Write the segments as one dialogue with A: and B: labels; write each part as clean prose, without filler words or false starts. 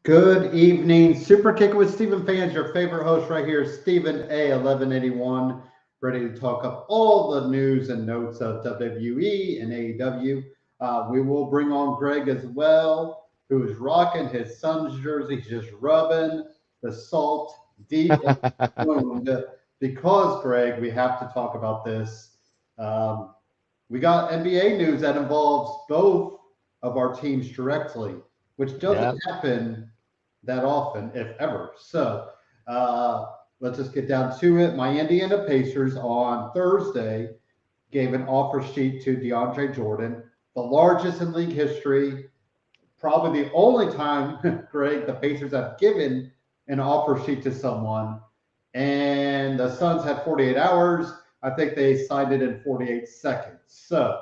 A: Good evening, Superkickin with Stephen Fans, your favorite host right here, Stephen A. 1181, ready to talk up all the news and notes of WWE and AEW. We will bring on Greg as well, who is rocking his son's jersey. He's just rubbing the salt deep in the wound because, Greg, we have to talk about this. We got NBA news that involves both of our teams directly, which doesn't happen that often, if ever. So let's just get down to it. My Indiana Pacers on Thursday gave an offer sheet to DeAndre Jordan, the largest in league history. Probably the only time, Greg, the Pacers have given an offer sheet to someone. And the Suns had 48 hours. I think they signed it in 48 seconds. So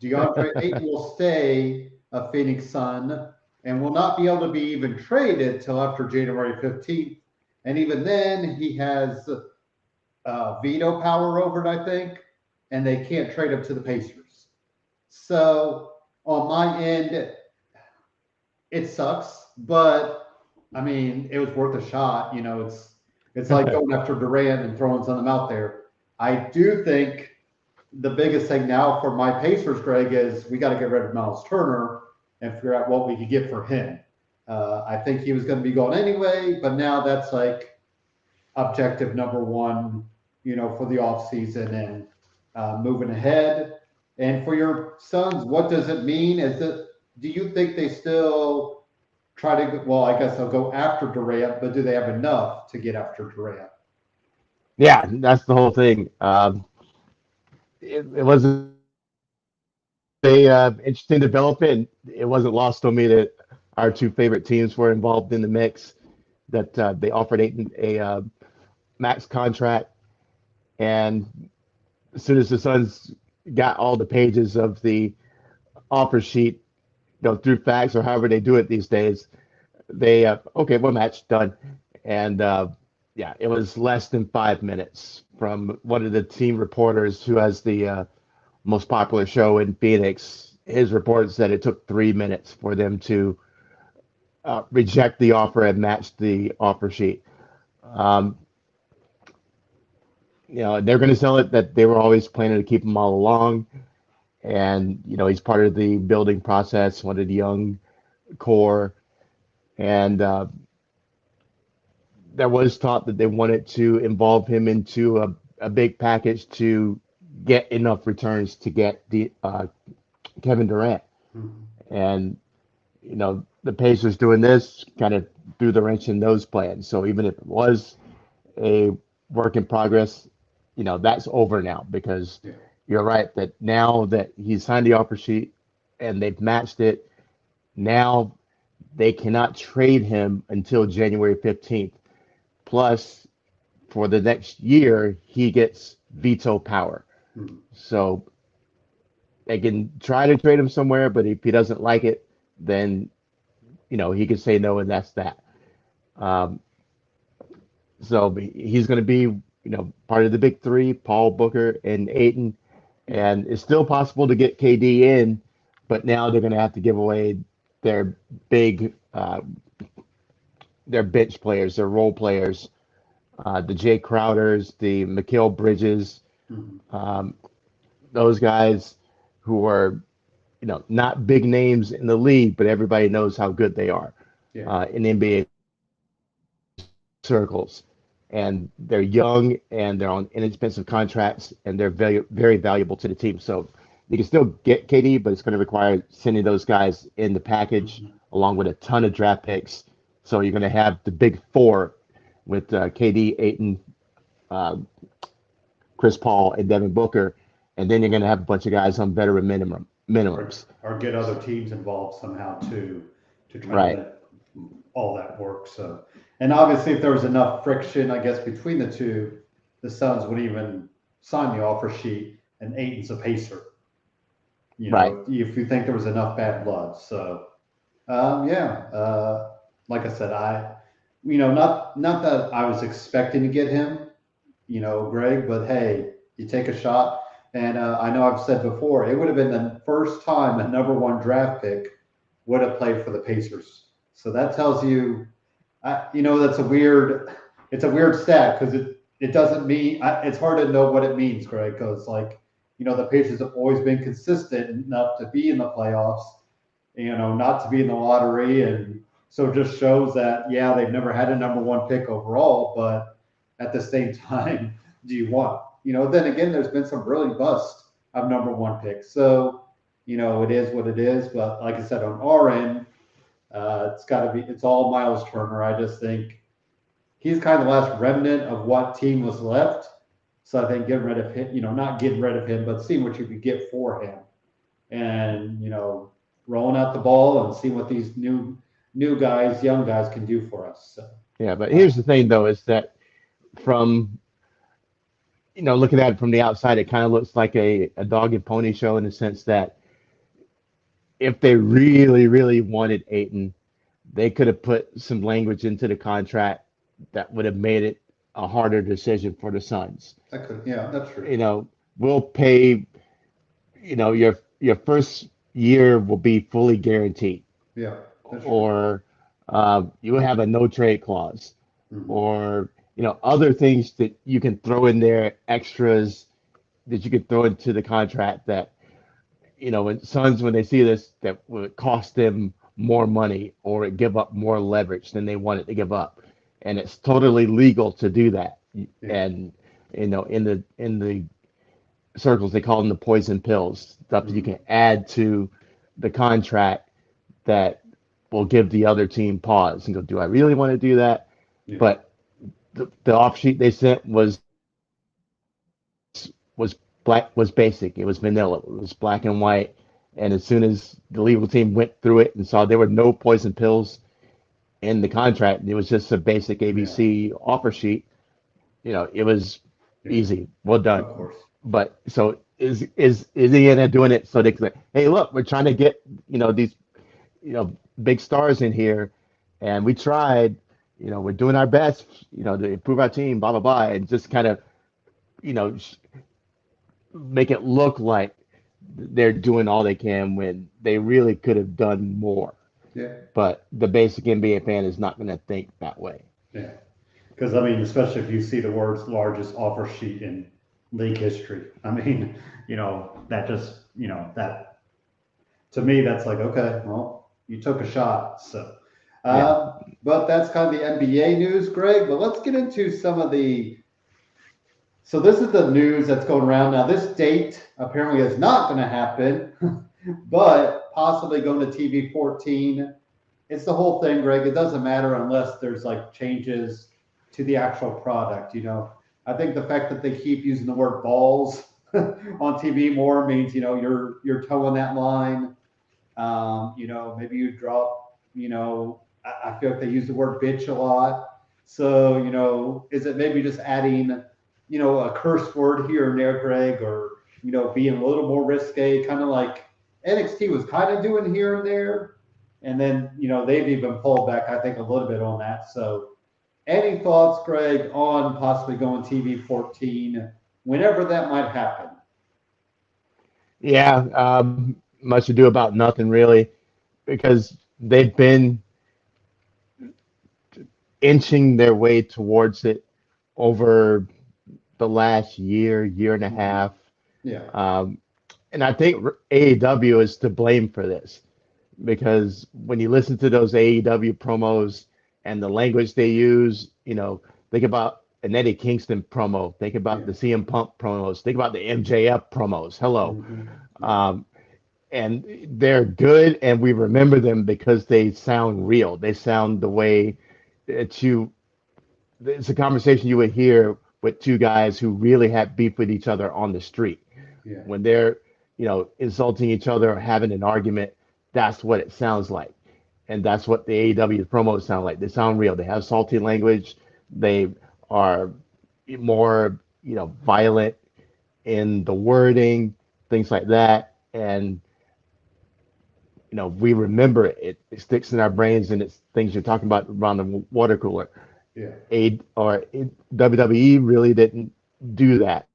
A: DeAndre Ayton will stay a Phoenix Sun and will not be able to be even traded till after January 15th. And even then, he has veto power over it, I think, and they can't trade him to the Pacers. So on my end, it sucks, but I mean, it was worth a shot. You know, it's like going after Durant and throwing something out there. I do think the biggest thing now for my Pacers, Greg, is we got to get rid of Miles Turner and figure out what we could get for him. I think he was going to be gone anyway, but now that's like objective number one, you know, for the offseason and moving ahead. And for your Suns, what does it mean? Do you think they still try to, well, I guess they'll go after Durant, but do they have enough to get after Durant?
B: Yeah, that's the whole thing. It was a interesting development. It wasn't lost on me that our two favorite teams were involved in the mix. That they offered Ayton a max contract, and as soon as the Suns got all the pages of the offer sheet, through fax or however they do it these days, they okay, one match done, and yeah, it was less than 5 minutes from one of the team reporters who has the most popular show in Phoenix. His report said it took 3 minutes for them to reject the offer and match the offer sheet. Um, they're going to sell it that they were always planning to keep him all along, and he's part of the building process, one of the young core, and there was thought that they wanted to involve him into a big package to get enough returns to get the Kevin Durant.
A: Mm-hmm.
B: And the Pacers doing this kind of threw the wrench in those plans. So even if it was a work in progress, that's over now because you're right that now that he's signed the offer sheet and they've matched it, now they cannot trade him until January 15th. Plus, for the next year, he gets veto power.
A: Mm-hmm.
B: So they can try to trade him somewhere, but if he doesn't like it, then he can say no, and that's that. Um, so he's going to be part of the big three: Paul, Booker, and Ayton. And it's still possible to get KD in, but now they're going to have to give away their big, their bench players, their role players, the Jay Crowders, the Mikal Bridges,
A: Mm-hmm.
B: those guys who are not big names in the league, but everybody knows how good they are in NBA circles. And they're young and they're on inexpensive contracts and they're very, very valuable to the team. So you can still get KD, but it's going to require sending those guys in the package along with a ton of draft picks. So you're going to have the big four with KD, Ayton, Chris Paul, and Devin Booker. And then you're going to have a bunch of guys on veteran minimums.
A: Or get other teams involved somehow too to try
B: Right.
A: to make all that work. So, and obviously, if there was enough friction, I guess between the two, the Suns would even sign the offer sheet, and Aiton's a Pacer.
B: Right.
A: If you think there was enough bad blood. So, yeah, like I said, not that I was expecting to get him, Greg, but hey, you take a shot. And I know I've said before, it would have been the first time a number one draft pick would have played for the Pacers. So that tells you, that's it's a weird stat because it doesn't mean, it's hard to know what it means, Greg, because the Patriots have always been consistent enough to be in the playoffs, not to be in the lottery. And so it just shows that, yeah, they've never had a number one pick overall, but at the same time, do you want, then again, there's been some really bust of number one picks. So, it is what it is. But like I said, on our end, it's all Miles Turner. I just think he's kind of the last remnant of what team was left. So I think getting rid of him, not getting rid of him, but seeing what you could get for him, and rolling out the ball and seeing what these young guys can do for us. So
B: Yeah, but here's the thing though, is that from looking at it from the outside, it kind of looks like a dog and pony show in the sense that if they really, really wanted Ayton, they could have put some language into the contract that would have made it a harder decision for the Suns.
A: Yeah, that's true.
B: We'll pay, your first year will be fully guaranteed.
A: Yeah.
B: Or you will have a no trade clause,
A: mm-hmm.
B: or other things that you can throw in there, extras that you can throw into the contract that when Suns, when they see this, that would cost them more money or it give up more leverage than they wanted to give up, and it's totally legal to do that. Yeah. And in the circles they call them the poison pills, stuff that you can add to the contract that will give the other team pause and go, do I really want to do that? Yeah. But the off sheet they sent was basic. It was vanilla. It was black and white. And as soon as the legal team went through it and saw there were no poison pills in the contract, it was just a basic ABC offer sheet. It was easy. Well done.
A: Of course.
B: But so is Indiana doing it so they can say, hey, look, we're trying to get these big stars in here, and we tried. We're doing our best. To improve our team. Blah blah blah, and just kind of make it look like they're doing all they can when they really could have done more.
A: Yeah.
B: But the basic NBA fan is not going to think that way.
A: Yeah. Because, especially if you see the words largest offer sheet in league history. That just, that to me, that's like, okay, well, you took a shot. So, but that's kind of the NBA news, Greg. But let's get into some of so this is the news that's going around now. This date apparently is not going to happen, but possibly going to TV 14. It's the whole thing, Greg. It doesn't matter unless there's changes to the actual product. I think the fact that they keep using the word balls on TV more means, you're towing that line. Maybe you drop, I feel like they use the word bitch a lot. So, is it maybe just adding a curse word here and there, Greg, or, being a little more risque, kind of like NXT was kind of doing here and there. And then, they've even pulled back, I think, a little bit on that. So any thoughts, Greg, on possibly going TV 14, whenever that might happen?
B: Yeah, much ado about nothing, really, because they've been inching their way towards it over the last year and a half.
A: Yeah.
B: And I think AEW is to blame for this, because when you listen to those AEW promos and the language they use, think about an Eddie Kingston promo, think about the CM Punk promos, think about the MJF promos. Hello. Mm-hmm. And they're good, and we remember them because they sound real. They sound the way that it's a conversation you would hear with two guys who really had beef with each other on the street.
A: Yeah.
B: When they're, insulting each other or having an argument, that's what it sounds like. And that's what the AEW promos sound like. They sound real. They have salty language. They are more, violent in the wording, things like that. And, we remember it. It sticks in our brains, and it's things you're talking about around the water cooler.
A: Yeah.
B: WWE really didn't do that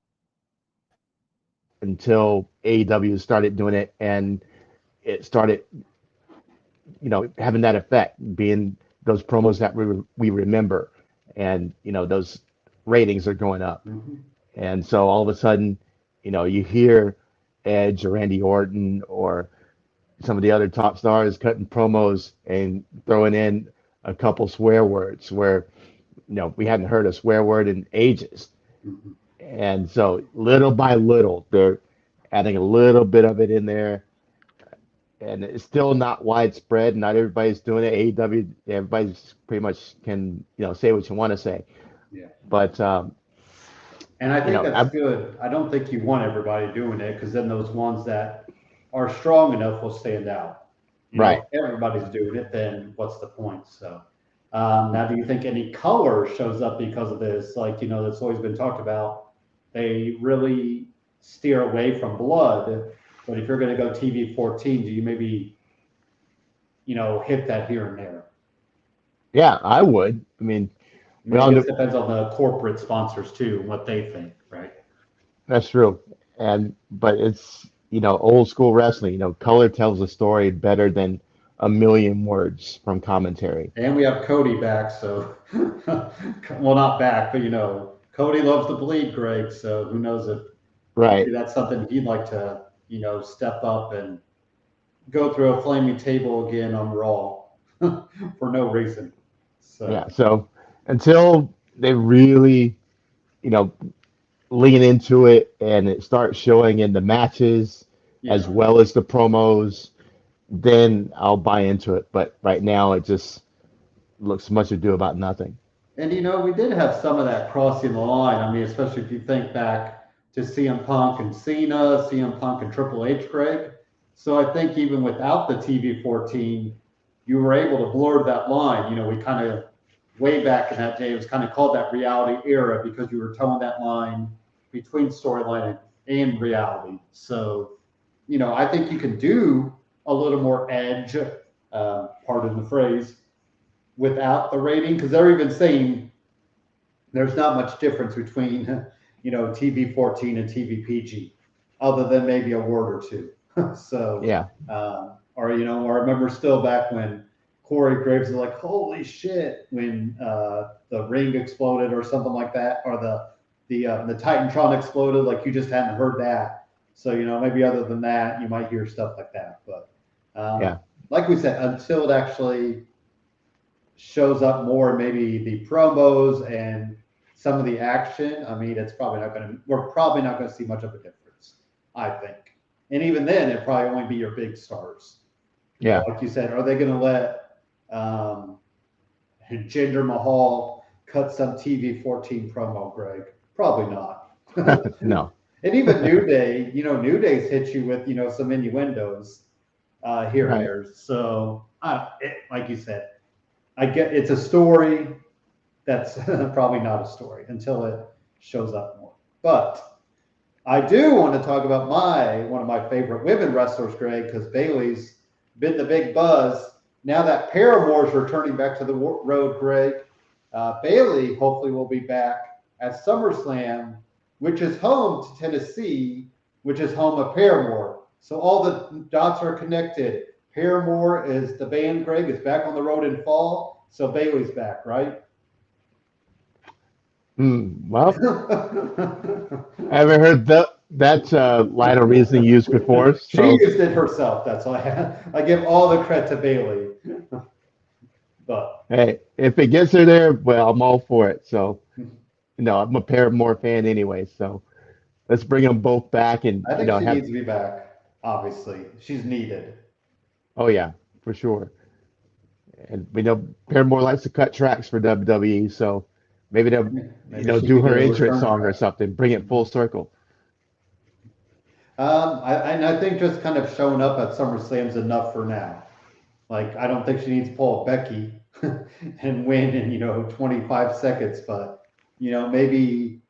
B: until AEW started doing it, and it started having that effect, being those promos that we remember, and those ratings are going up.
A: Mhm.
B: And so all of a sudden, you hear Edge or Randy Orton or some of the other top stars cutting promos and throwing in a couple swear words where we hadn't heard a swear word in ages.
A: Mhm.
B: And so little by little, they're adding a little bit of it in there, and it's still not widespread. Not everybody's doing it. AEW, everybody's pretty much can say what you want to say,
A: Yeah.
B: but
A: And I think that's
B: I
A: good. I don't think you want everybody doing it because then those ones that are strong enough will stand out.
B: right.
A: If everybody's doing it, then what's the point? So now, do you think any color shows up because of this? Like, that's always been talked about. They really steer away from blood, but if you're going to go TV 14, do you maybe, hit that here and there?
B: Yeah, I would. I mean,
A: I
B: we
A: mean, I
B: all
A: guess
B: know
A: it depends on the corporate sponsors too, and what they think, right?
B: that's true, but it's old school wrestling. Color tells a story better than a million words from commentary.
A: And we have Cody back, so well, not back, but Cody loves to bleed, Greg. So who knows if maybe
B: Right.
A: that's something he'd like to, step up and go through a flaming table again on Raw for no reason.
B: Yeah.
A: So
B: So until they really, you know, lean into it and it starts showing in the matches as
A: yeah,
B: well as the promos, then I'll buy into it. But right now, it just looks much ado about nothing.
A: and we did have some of that crossing the line. I mean, especially if you think back to CM Punk and Cena, CM Punk and Triple H, Greg. So I think even without the TV 14, you were able to blur that line. We kind of way back in that day, it was kind of called that reality era because you were towing that line between storyline and reality. So, I think you can do a little more edge, pardon the phrase, without the rating because they're even saying there's not much difference between TV 14 and TV PG, other than maybe a word or two. So,
B: Yeah.
A: or I remember still back when Corey Graves was like, "Holy shit!" when the ring exploded or something like that, or the Titantron exploded. Like you just hadn't heard that. So maybe other than that, you might hear stuff like that. But
B: Yeah.
A: like we said, until it actually shows up more in maybe the promos and some of the action, I mean, we're probably not going to see much of a difference, I think. And even then, it'd probably only be your big stars.
B: Yeah.
A: Like you said, are they going to let Jinder Mahal cut some TV 14 promo, Greg? Probably not.
B: No.
A: And even New Day, New Day's hit you with, some innuendos here and
B: Right.
A: there. So, like you said, I get it's a story that's probably not a story until it shows up more. But I do want to talk about one of my favorite women wrestlers, Greg, because Bayley's been the big buzz. Now that Paramore's returning back to the road, Greg, Bayley hopefully will be back at SummerSlam, which is home to Tennessee, which is home of Paramore. So all the dots are connected. Paramore is the band, Greg, is back on the road in fall. So Bayley's back, right?
B: Well, I haven't heard that line of reasoning used before.
A: She
B: So,
A: used it herself. That's why I give all the credit to Bayley. But
B: hey, if it gets her there, well, I'm all for it. So, I'm a Paramore fan anyway. So let's bring them both back and,
A: I think she
B: have,
A: needs to be back. Obviously, she's needed.
B: oh, yeah, for sure. And we know Paramore likes to cut tracks for WWE. So maybe they'll,
A: Maybe she
B: do
A: could
B: her
A: get a
B: entrance
A: return
B: song or
A: track.
B: something, bring it full circle.
A: I think just kind of showing up at SummerSlam's enough for now. Like, I don't think she needs to pull a Becky and win in, 25 seconds, but, maybe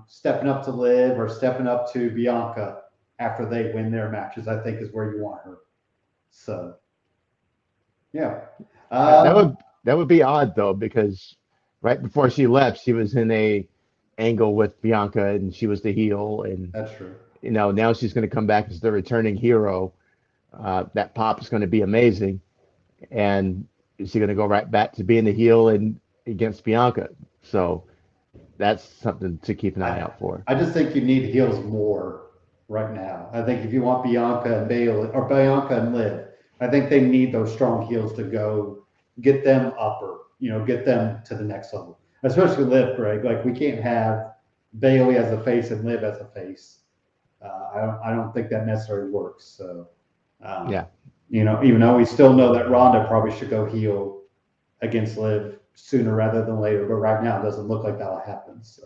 A: stepping up to Liv or stepping up to Bianca after they win their matches, I think is where you want her. So, yeah.
B: That
A: Um,
B: that would be odd though, because right before she left, she was in a angle with Bianca and she was the heel, and
A: that's true.
B: now she's going to come back as the returning hero. That pop is going to be amazing. and is he going to go right back to being the heel and against Bianca? So that's something to keep an eye out for.
A: I just think you need heels more right now. I think if you want Bianca and Bayley or Bianca and Liv, I think they need those strong heels to go get them upper, get them to the next level. Especially Liv, Greg. Like we can't have Bayley as a face and Liv as a face. I don't think that necessarily works. So
B: Yeah.
A: Even though we still know that Ronda probably should go heel against Liv sooner rather than later, but right now it doesn't look like that'll happen. So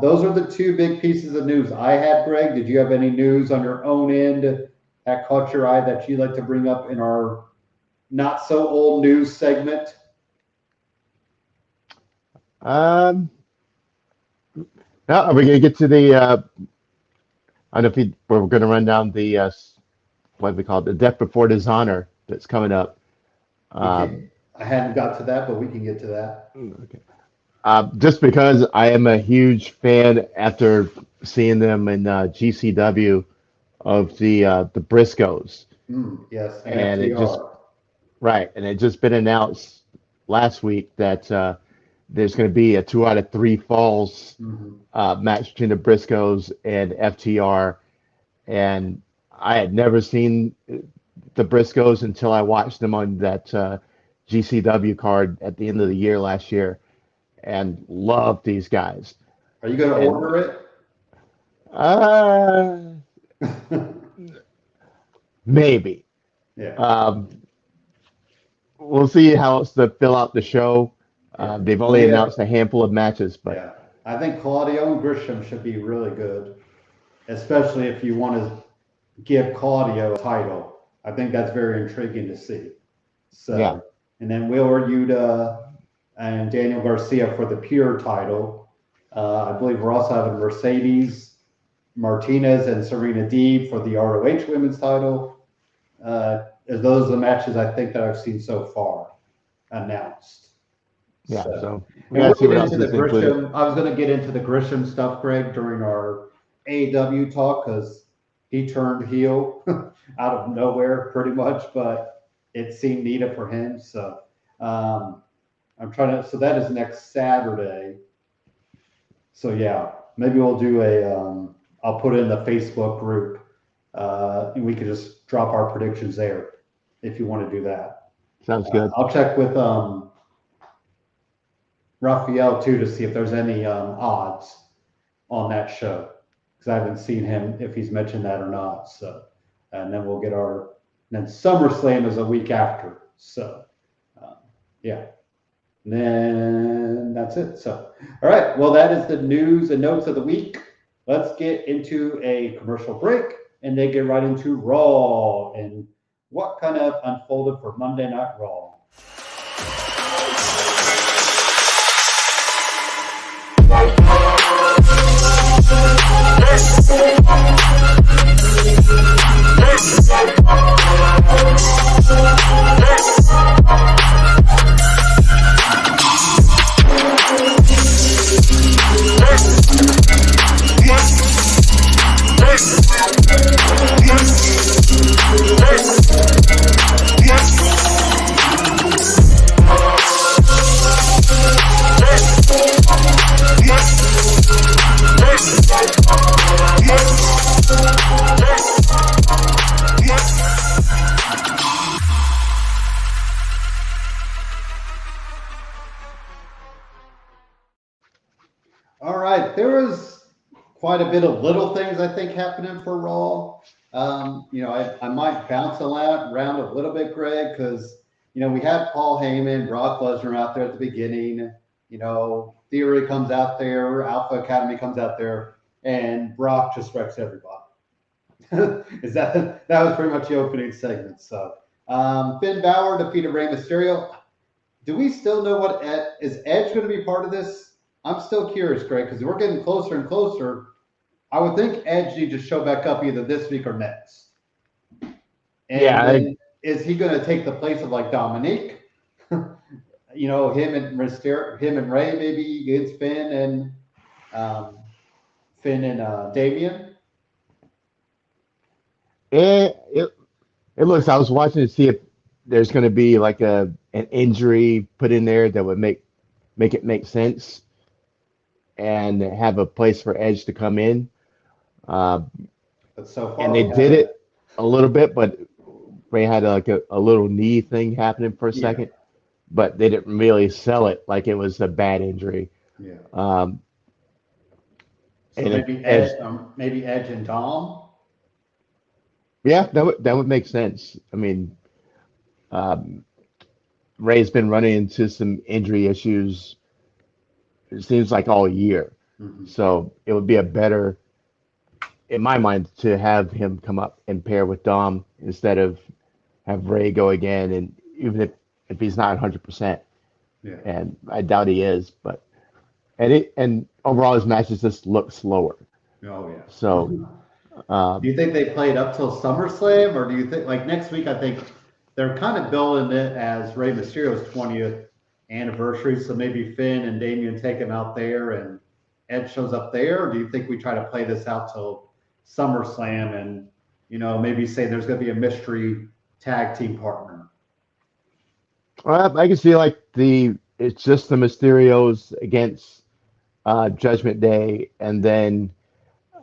A: those are the two big pieces of news I had. Greg, did you have any news on your own end that caught your eye that you'd like to bring up in our not so old news segment?
B: No, are we going to get to the? I don't know if we're going to run down the what do we call it, the Death Before Dishonor that's coming up.
A: I hadn't got to that, but we can get to that.
B: Okay. Just because I am a huge fan after seeing them in GCW of the Briscoes.
A: Yes,
B: and it just been announced last week that there's going to be a 2 out of 3 falls match between the Briscoes and FTR, and I had never seen the Briscoes until I watched them on that GCW card at the end of the year last year, and loved these guys.
A: Are you going to order
B: it? Maybe.
A: Yeah.
B: We'll see how it's to fill out the show. They've only announced a handful of matches, but
A: yeah, I think Claudio and Grisham should be really good, especially if you want to give Claudio a title. I think that's very intriguing to see. So,
B: yeah.
A: And then Wheeler Yuta and Daniel Garcia for the pure title. I believe we're also having Mercedes Martinez and Serena Deeb for the ROH women's title. Those are the matches I think that I've seen so far announced.
B: Yeah, so
A: we gotta see what else is included. I was going to get into the Grisham stuff, Greg, during our AEW talk because he turned heel out of nowhere pretty much, but it seemed needed for him. So I'm trying to. So that is next Saturday. So yeah, maybe we'll do I'll put it in the Facebook group, and we could just drop our predictions there if you want to do that.
B: Sounds good.
A: I'll check with Raphael too to see if there's any odds on that show because I haven't seen him if he's mentioned that or not. So, and then we'll get then SummerSlam is a week after. So, yeah. And then that's it. So, all right. Well, that is the news and notes of the week. Let's get into a commercial break and then get right into Raw and what kind of unfolded for Monday Night Raw. All right, there was quite a bit of little things I think happening for Raw. I might bounce around a little bit, Greg, because we had Paul Heyman, Brock Lesnar out there at the beginning. Theory comes out there, Alpha Academy comes out there, and Brock just wrecks everybody. That was pretty much the opening segment. So Finn Balor defeated Rey Mysterio. Do we still know is Edge going to be part of this? I'm still curious, Greg, because we're getting closer and closer. I would think Edge needs to show back up either this week or next. And is he going to take the place of like Dominique? Him and Ray maybe against Finn and Damian.
B: It looks. I was watching to see there's going to be like an injury put in there that would make it make sense and have a place for Edge to come in. Uh,
A: But so far
B: and
A: we
B: they did
A: haven't.
B: it a little bit, but Ray had like a little knee thing happening for a
A: Yeah,
B: second, but they didn't really sell it like it was a bad injury.
A: yeah.
B: Um,
A: So
B: and if
A: maybe
B: Edge,
A: Edge and Dom.
B: yeah, that would make sense. I mean, um, Ray's been running into some injury issues. It seems like all year,
A: Hmm.
B: so it would be a better, in my mind, to have him come up and pair with Dom instead of have Ray go again. And even if he's not 100%,
A: Yeah.
B: and I doubt he is, but and overall his matches just look slower.
A: Oh yeah.
B: So
A: Do you
B: um,
A: think they played up till SummerSlam, or do you think like next week? I think they're kind of building it as Rey Mysterio's 20th anniversary, so maybe Finn and Damian take him out there, and Ed shows up there. Or do you think we try to play this out till SummerSlam, and maybe say there's going to be a mystery tag team partner?
B: well, I can see like it's just the Mysterios against Judgment Day, and then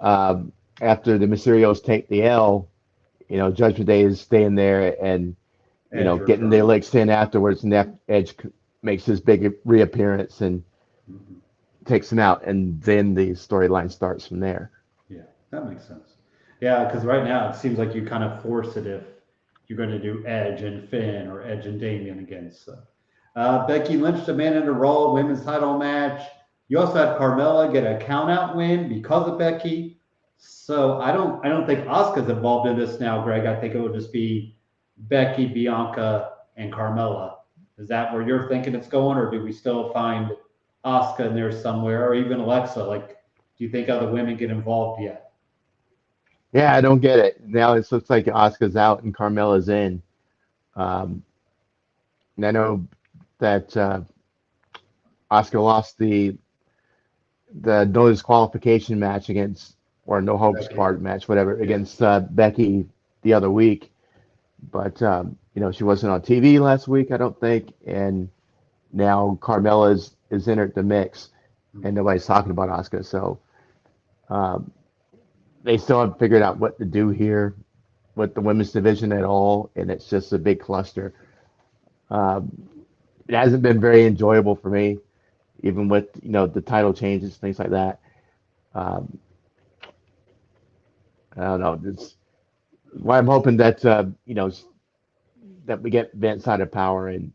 B: um, after the Mysterios take the L, Judgment Day is staying there and
A: Edge
B: getting their
A: returns.
B: legs in afterwards, and that Edge makes his big reappearance and
A: Mhm.
B: takes him out, and then the storyline starts from there.
A: Yeah, that makes sense. Yeah, because right now it seems like you kind of force it if you're going to do Edge and Finn or Edge and Damian against. Becky Lynch demanded a Raw Women's Title match. You also had Carmella get a countout win because of Becky. So I don't think Asuka's involved in this now, Greg. I think it would just be Becky, Bianca, and Carmella. Is that where you're thinking it's going, or do we still find Asuka in there somewhere, or even Alexa? Like, do you think other women get involved yet?
B: Yeah, I don't get it. Now it looks like Asuka's out and Carmella's in. Um, and I know that Asuka lost the no disqualification match against, or no holds
A: Becky.
B: barred match, whatever,
A: Yeah.
B: against Becky the other week. But she wasn't on TV last week, I don't think, and now Carmella is entered the mix, and nobody's talking about Asuka. So um, they still haven't figured out what to do here with the women's division at all, and it's just a big cluster. Um, it hasn't been very enjoyable for me, even with the title changes, things like that. Um, I don't know. It's why I'm hoping that that we get Vince out of power and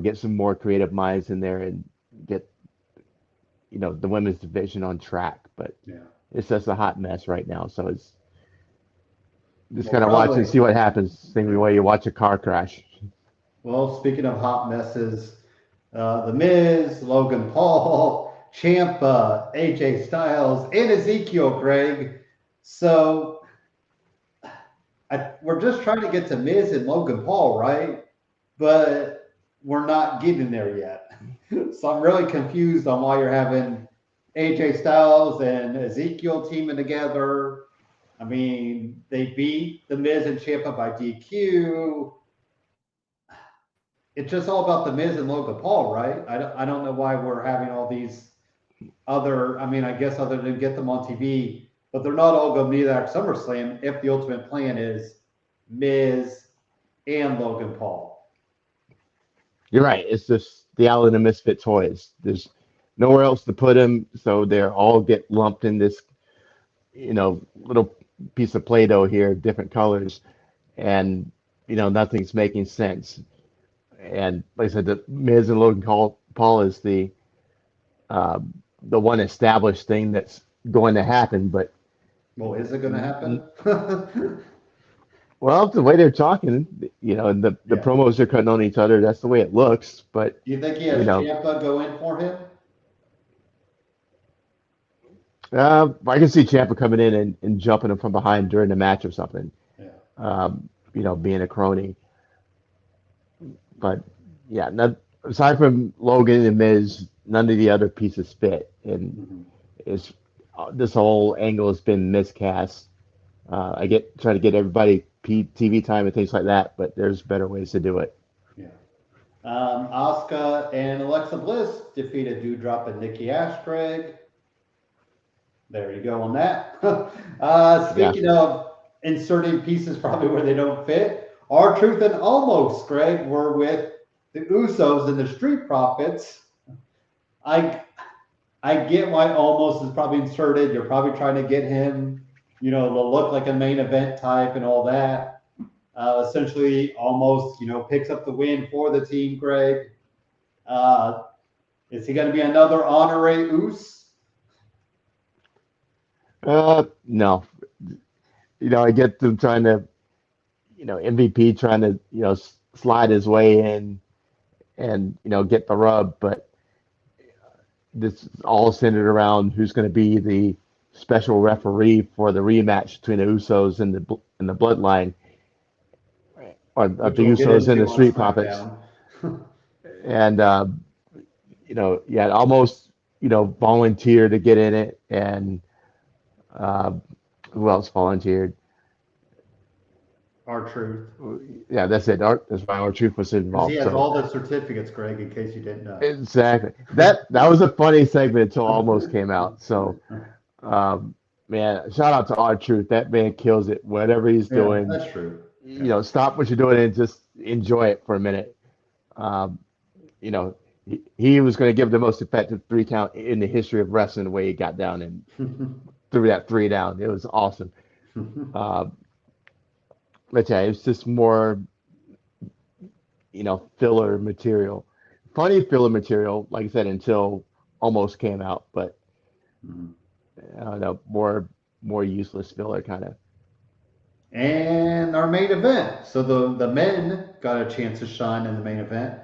B: get some more creative minds in there and get the women's division on track. But
A: Yeah.
B: it's just a hot mess right now. So it's just
A: Well,
B: kind of watch and
A: probably.
B: see what happens. Same
A: Yeah.
B: way you watch a car crash.
A: Well, speaking of hot messes, The Miz, Logan Paul, Ciampa, AJ Styles, and Ezekiel, Greg. So we're just trying to get to Miz and Logan Paul, right? But we're not getting there yet. So I'm really confused on why you're having AJ Styles and Ezekiel teaming together. I mean, they beat The Miz and Ciampa by DQ. It's just all about The Miz and Logan Paul, right? I don't know why we're having all these other, I mean, I guess other than get them on TV, but they're not all going to be there at SummerSlam if the ultimate plan is Miz and Logan Paul.
B: You're right. It's just the Island of Misfit Toys. There's nowhere else to put them, so they all get lumped in this, little piece of Play-Doh here, different colors, and nothing's making sense. And like I said, the Miz and Logan Paul is uh, the one established thing that's going to happen. But
A: Well, is it going to happen?
B: well, the way they're talking, and the
A: Yeah.
B: promos they're cutting on each other, that's the way it looks. But
A: Do you think he
B: you
A: has
B: know,
A: Ciampa go in for him?
B: I can see Ciampa coming in and jumping him from behind during the match or something.
A: Yeah.
B: Being a crony. But yeah, aside from Logan and Miz, none of the other pieces fit, and
A: Mm-hmm.
B: it's this whole angle has been miscast. I try to get everybody TV time and things like that, but there's better ways to do it.
A: Yeah. Asuka and Alexa Bliss defeated Doudrop and Nikki Ash, Greg. There you go on that. Speaking of inserting pieces probably where they don't fit, R-Truth and Almost, Greg, were with the Usos and the Street Profits. I get why Almost is probably inserted. You're probably trying to get him, to look like a main event type and all that. Essentially, Almost, picks up the win for the team, Greg. Is he going to be another honorary Us?
B: No. I get them trying to, MVP trying to, slide his way in and, get the rub, but this is all centered around who's going to be the special referee for the rematch between the Usos and the Bloodline, or the Usos and the Street Profits. And Almost volunteered to get in it, and who else volunteered?
A: R-Truth.
B: Yeah, that's it. That's why R-Truth was involved.
A: He has all the certificates, Greg, in case you didn't know.
B: Exactly. That was a funny segment until Almost came out. So, man, shout out to R-Truth. That man kills it. Whatever he's doing.
A: That's true.
B: Stop what you're doing and just enjoy it for a minute. He was going to give the most effective 3 count in the history of wrestling the way he got down and threw that 3 down. It was awesome. But yeah, it's just more, filler material. Funny filler material, like I said, until Almost came out. But I don't know, more useless filler kind of.
A: And our main event. So the men got a chance to shine in the main event.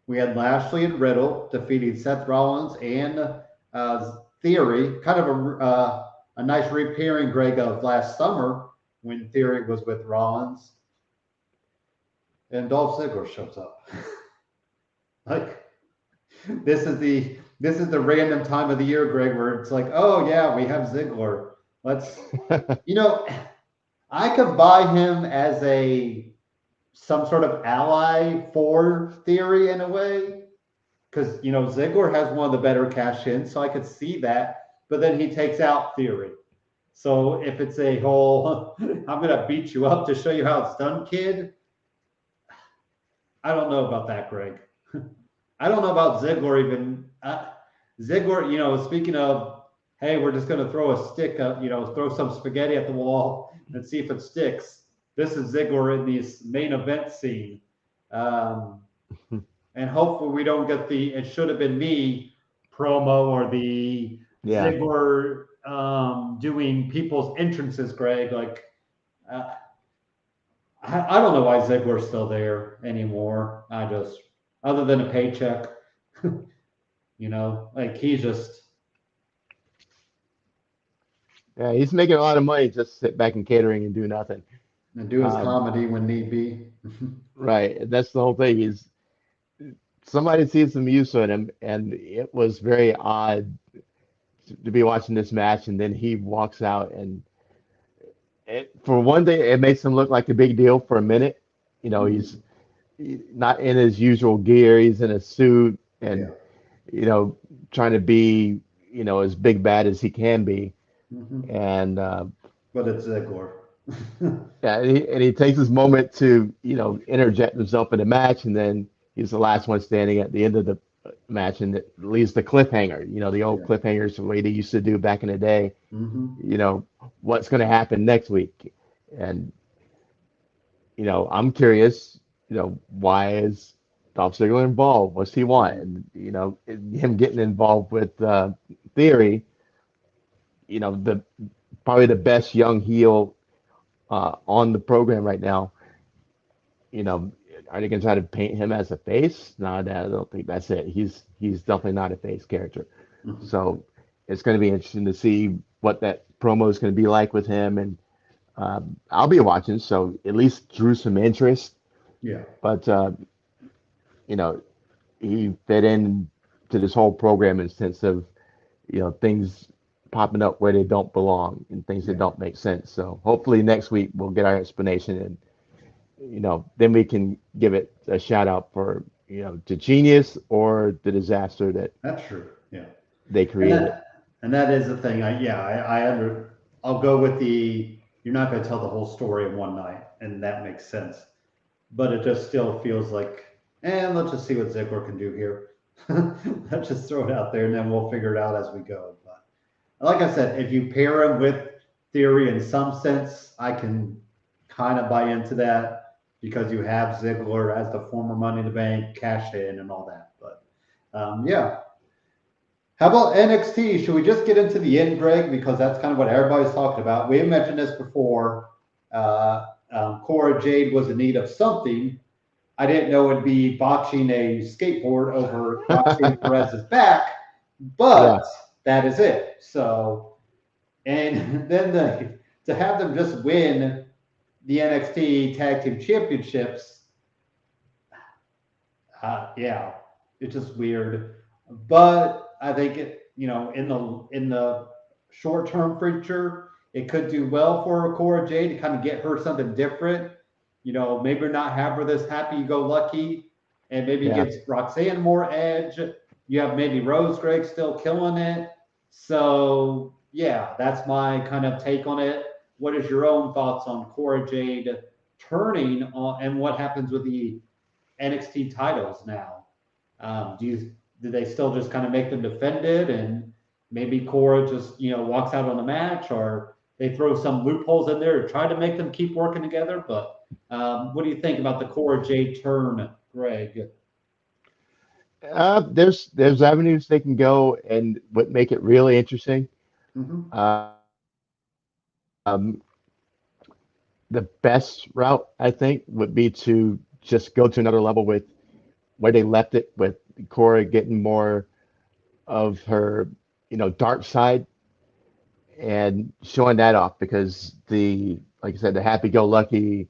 A: We had Lashley and Riddle defeating Seth Rollins and Theory. Kind of a nice repairing, Greg, of last summer when Theory was with Rollins. And Dolph Ziggler shows up. This is the random time of the year, Greg, where it's like, oh yeah, we have Ziggler. Let's I could buy him as some sort of ally for Theory in a way, because Ziggler has one of the better cash-ins, so I could see that. But then he takes out Theory. So if it's a whole, I'm gonna beat you up to show you how it's done, kid. I don't know about that, Greg. I don't know about Ziggler even. Ziggler, speaking of, hey, we're just gonna throw a stick up, throw some spaghetti at the wall and see if it sticks. This is Ziggler in this main event scene. And hopefully we don't get the "it should have been me" promo or the Ziggler doing people's entrances, Greg. I don't know why Ziggler's still there anymore. Other than a paycheck, he's just.
B: Yeah, he's making a lot of money, just sit back in catering and do nothing.
A: And do his comedy when need be.
B: Right. That's the whole thing. Somebody sees some use in him, and it was very odd to be watching this match, and then he walks out, and for one thing, it makes him look like a big deal for a minute. He's not in his usual gear. He's in a suit and, trying to be, as big bad as he can be. And
A: but it's Ziggler.
B: Yeah, and he takes his moment to, interject himself in the match, and then he's the last one standing at the end of the match, and it leaves the cliffhanger, the old cliffhangers the way they used to do back in the day. What's going to happen next week? And, I'm curious, why is Dolph Ziggler involved? What's he want? And, him getting involved with Theory, probably the best young heel on the program right now. Are they going to try to paint him as a face? No, I don't think that's it. He's definitely not a face character. So it's going to be interesting to see what that promo is going to be like with him. And I'll be watching, so at least drew some interest.
A: Yeah.
B: But, he fit in to this whole program in the sense of, things popping up where they don't belong and things that don't make sense. So hopefully next week we'll get our explanation, and then we can give it a shout out for, the genius or the disaster that
A: That's true. Yeah.
B: they
A: And
B: created.
A: that is the thing. I'll go with you're not going to tell the whole story in one night, and that makes sense. But it just still feels like, let's just see what Ziggler can do here. Let's just throw it out there, and then we'll figure it out as we go. But like I said, if you pair him with Theory in some sense, I can kind of buy into that because you have Ziggler as the former Money in the Bank, cash in, and all that. But yeah. How about NXT? Should we just get into the end, Greg? Because that's kind of what everybody's talking about. We have mentioned this before. Cora Jade was in need of something. I didn't know it'd be botching a skateboard over Roxanne Perez's back, but
B: Yeah.
A: that is it. So, and then to have them just win the NXT Tag Team Championships, yeah, it's just weird. But I think in the short term future, it could do well for Cora Jade to kind of get her something different. Maybe not have her this happy go lucky, and maybe
B: Yeah.
A: gets Roxanne more edge. You have maybe Rose Greg still killing it. So yeah, that's my kind of take on it. What is your own thoughts on Cora Jade turning on, and what happens with the NXT titles now? Do they still just kind of make them defend it, and maybe Cora just walks out on the match, or they throw some loopholes in there to try to make them keep working together? But what do you think about the Cora Jade turn, Greg?
B: There's avenues they can go and what make it really interesting.
A: Mm-hmm.
B: Um, the best route, I think, would be to just go to another level with where they left it, with Cora getting more of her, dark side and showing that off, because like I said, the happy-go-lucky,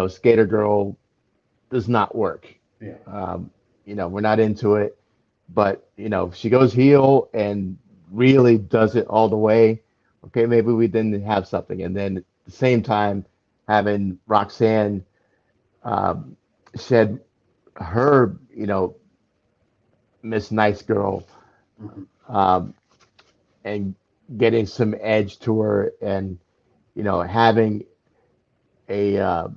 B: skater girl does not work.
A: Yeah.
B: We're not into it, but if she goes heel and really does it all the way, okay, maybe we then have something. And then at the same time, having Roxanne um, shed her, Miss Nice Girl,
A: Mm-hmm.
B: um, and getting some edge to her, and having a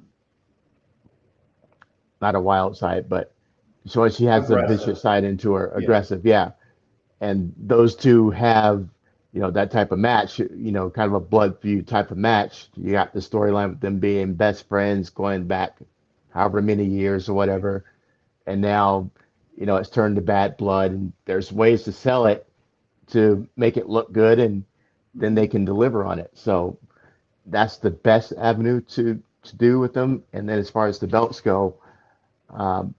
B: not a wild side, but showing she has a
A: Aggressive.
B: vicious side into her,
A: Yeah.
B: aggressive, yeah. And those two have, that type of match, kind of a blood feud type of match. You got the storyline with them being best friends going back however many years or whatever, and now, it's turned to bad blood, and there's ways to sell it to make it look good, and then
A: Mm-hmm.
B: they can deliver on it. So that's the best avenue to do with them. And then as far as the belts go, um,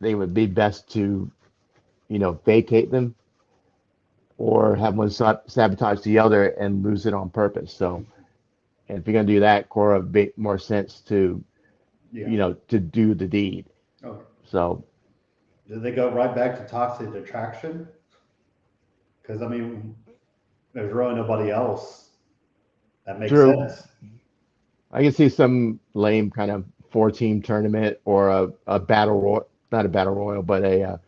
B: they would be best to, vacate them or have one sabotage the other and lose it on purpose. So, and if you're gonna do that, Cora would make more sense to,
A: Yeah.
B: to do the deed.
A: Okay.
B: So
A: Did they go right back to toxic attraction? Because there's really nobody else that makes
B: Drew,
A: sense.
B: I can see some lame kind of four-team tournament or a battle royal, not a battle royal, but a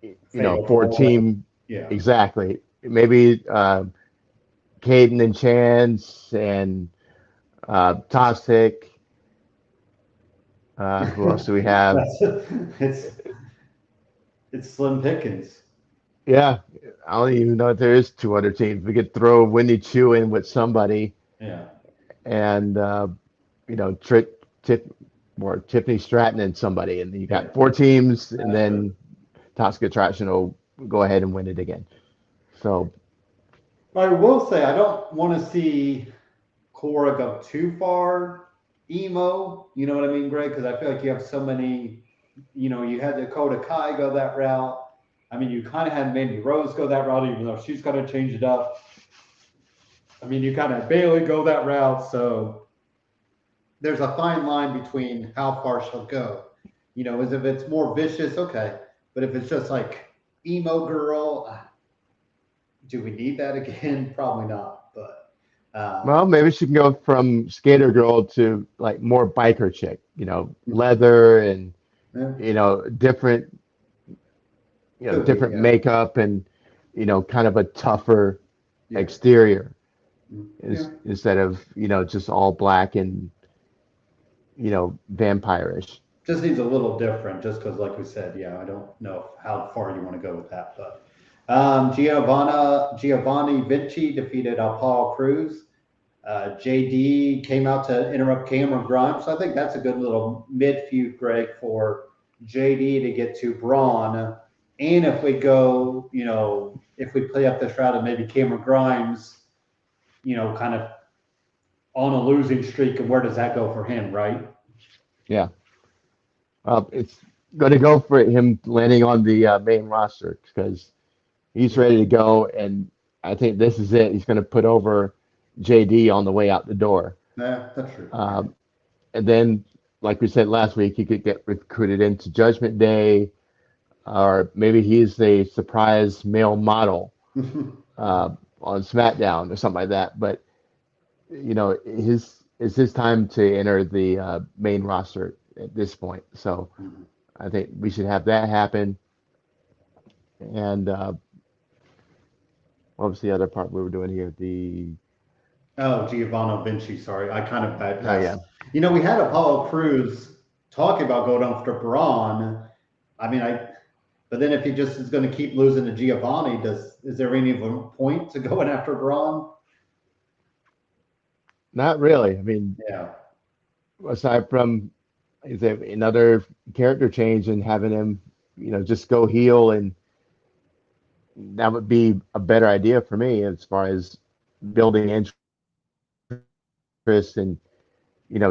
A: Fatal four way.
B: four-team,
A: Yeah.
B: exactly. Maybe Caden and Chance and Toxic. Who else do we have?
A: That's it's it's slim pickings.
B: Yeah, I don't even know if there is two other teams. We could throw Winnie Chu in with somebody,
A: Yeah.
B: and Trick Tip or Tiffany Stratton and somebody, and then you
A: Yeah.
B: got four teams, and
A: That's true.
B: then Toxic Attraction will go ahead and win it again. So
A: I will say I don't want to see Cora go too far emo. You know what I mean, Greg? Because I feel like you have so many. You had Dakota Kai go that route. You kind of had Mandy Rose go that route, even though she's going to change it up. You kind of had Bayley go that route. So there's a fine line between how far she'll go. As if it's more vicious, okay. But if it's just like emo girl, do we need that again? Probably not. But
B: Well, maybe she can go from skater girl to like more biker chick, leather and
A: Yeah,
B: different,
A: could be.
B: different
A: Yeah,
B: makeup and kind of a tougher
A: yeah,
B: exterior
A: yeah.
B: instead of just all black and vampire-ish.
A: Just needs a little different, just because, like we said, yeah, I don't know how far you want to go with that, but Giovanni Vinci defeated Paul Cruz. JD came out to interrupt Cameron Grimes, so I think that's a good little mid feud, Greg, for JD to get to Braun. And if we go, if we play up this route and maybe Cameron Grimes, kind of on a losing streak, and where does that go for him, right?
B: Yeah. It's going to go for him landing on the main roster because he's ready to go, and I think this is it. He's going to put over JD on the way out the door.
A: Yeah, that's true.
B: And then, like we said last week, he could get recruited into Judgment Day, or maybe he's a surprise male model on SmackDown or something like that. But it's his time to enter the main roster at this point. So I think we should have that happen. And what was the other part we were doing here?
A: Giovanni Vinci, sorry. I kind of bypassed.
B: Oh, yeah.
A: We had Apollo Crews talking about going after Braun. I mean, but then if he just is going to keep losing to Giovanni, is there any point to going after Braun?
B: Not really. I mean,
A: Yeah.
B: aside from another character change and having him, just go heel, and that would be a better idea for me as far as building interest and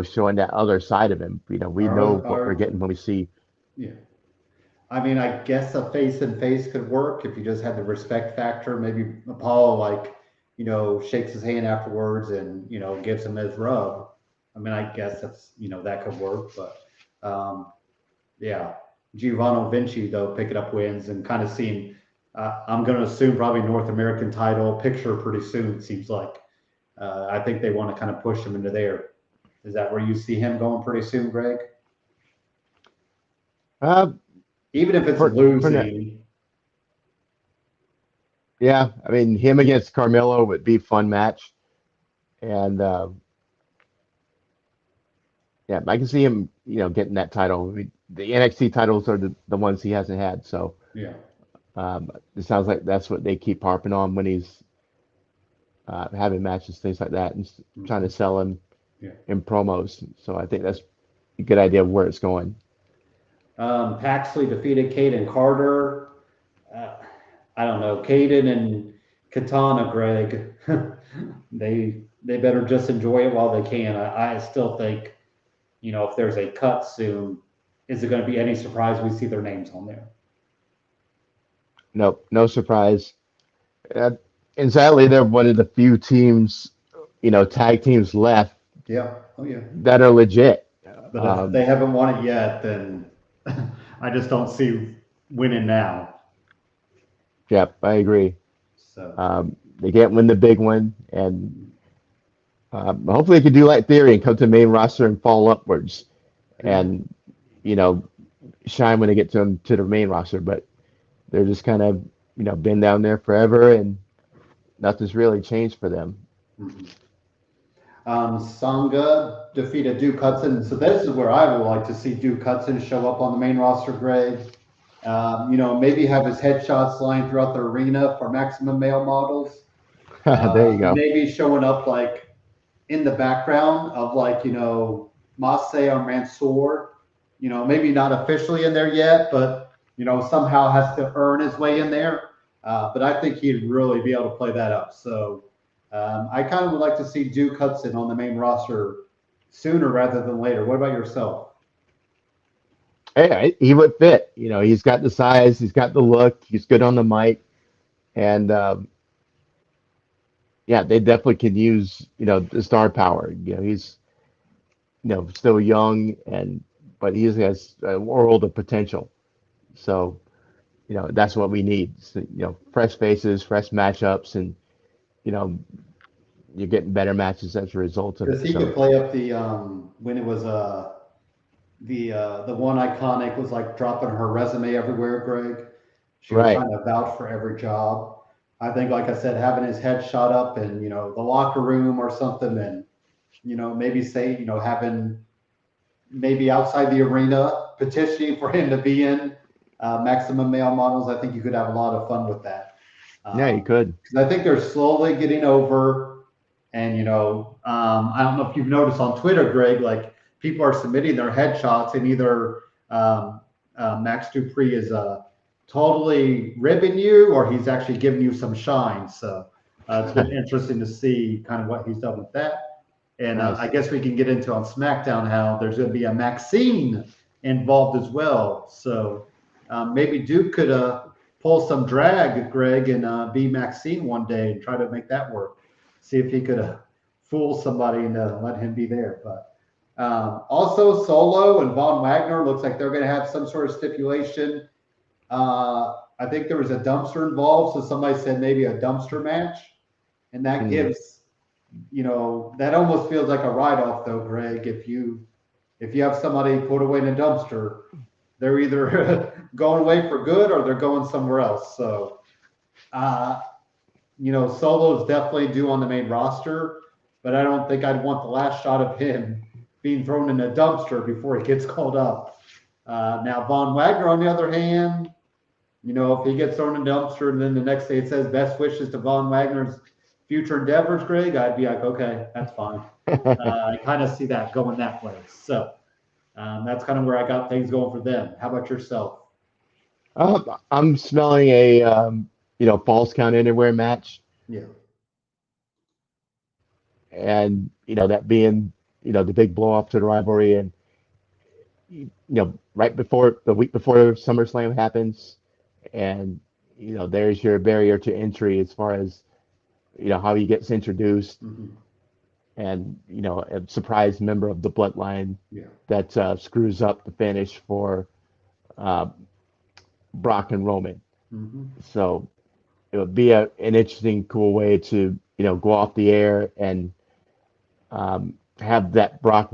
B: showing that other side of him. We know what we're getting when we see.
A: Yeah. I mean, I guess a face and face could work if you just had the respect factor. Maybe Apollo, shakes his hand afterwards and, gives him his rub. I mean, I guess that's, that could work. But yeah, Giovanni Vinci, though, picking up wins and kind of seeing, I'm going to assume probably North American title picture pretty soon, it seems like. I think they want to kind of push him into there. Is that where you see him going pretty soon, Greg? Even if it's losing.
B: Yeah, I mean, him against Carmelo would be a fun match. And yeah, I can see him, getting that title. I mean, the NXT titles are the ones he hasn't had. So
A: yeah,
B: it sounds like that's what they keep harping on when he's having matches, things like that, and trying to sell him in promos. So I think that's a good idea of where it's going.
A: Paxley defeated Caden Carter. I don't know, Caden and Katana, Greg. they better just enjoy it while they can. I still think, if there's a cut soon, is it going to be any surprise we see their names on there?
B: Nope, no surprise. And sadly, they're one of the few teams, tag teams left.
A: Yeah. Oh yeah.
B: That are legit.
A: But if they haven't won it yet, then I just don't see winning now.
B: Yep, I agree.
A: So
B: they can't win the big one, and hopefully they can do like Theory and come to the main roster and fall upwards, and shine when they get to the main roster. But they're just kind of been down there forever, and nothing's really changed for them.
A: Sangha defeated Duke Hudson. So this is where I would like to see Duke Hudson show up on the main roster, Greg. Maybe have his headshots lying throughout the arena for maximum male models.
B: There you go.
A: Maybe showing up in the background of Massey or Mansoor. Maybe not officially in there yet, but somehow has to earn his way in there. But I think he'd really be able to play that up. So I kind of would like to see Duke Hudson on the main roster sooner rather than later. What about yourself?
B: Hey, he would fit. He's got the size, he's got the look, he's good on the mic, and yeah, they definitely can use the star power. He's still young, but he has a world of potential. So that's what we need. So, fresh faces, fresh matchups, and you're getting better matches as a result of
A: Because
B: it.
A: he
B: So
A: could play up the when it was the one iconic was like dropping her resume everywhere, Greg. She would
B: right.
A: kind of vouch for every job. I think, like I said, having his head shot up in, the locker room or something, and, maybe say, having maybe outside the arena petitioning for him to be in Maximum Male Models, I think you could have a lot of fun with that.
B: Yeah, you could.
A: Because I think they're slowly getting over, and, I don't know if you've noticed on Twitter, Greg, like people are submitting their headshots, and either Max Dupree is totally ribbing you, or he's actually giving you some shine. So it's been interesting to see kind of what he's done with that. And
B: Nice.
A: I guess we can get into on SmackDown how there's going to be a Maxine involved as well. So maybe Duke could pull some drag, Greg, and be Maxine one day and try to make that work. See if he could fool somebody and let him be there. But also Solo and Von Wagner looks like they're going to have some sort of stipulation. I think there was a dumpster involved, so somebody said maybe a dumpster match, and that gives, that almost feels like a write-off though, Greg. If you have somebody put away in a dumpster, they're either going away for good or they're going somewhere else. So, Solo's definitely due on the main roster, but I don't think I'd want the last shot of him being thrown in a dumpster before he gets called up. Now, Von Wagner, on the other hand, if he gets thrown in a dumpster and then the next day it says best wishes to Von Wagner's future endeavors, Greg, I'd be like, okay, that's fine. I kind of see that going that way. So that's kind of where I got things going for them. How about yourself?
B: I'm smelling a false count anywhere match,
A: Yeah.
B: and that being the big blow off to the rivalry, and right before the week before SummerSlam happens, and there's your barrier to entry as far as how he gets introduced, and a surprise member of the bloodline that screws up the finish for Brock and Roman. So it would be an interesting, cool way to go off the air and have that Brock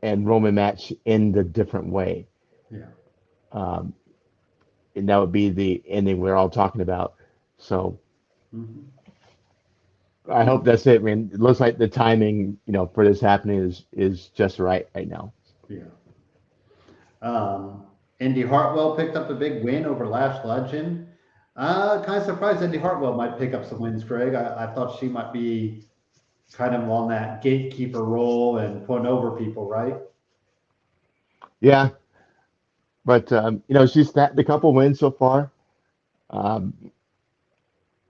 B: and Roman match end a different way. And that would be the ending we're all talking about. So I hope that's it. I mean, it looks like the timing, for this happening is just right now.
A: Indy Hartwell picked up a big win over Lash Legend. Kind of surprised Indy Hartwell might pick up some wins, Greg. I thought she might be kind of on that gatekeeper role and putting over people, right?
B: Yeah, but she's snapped a couple wins so far,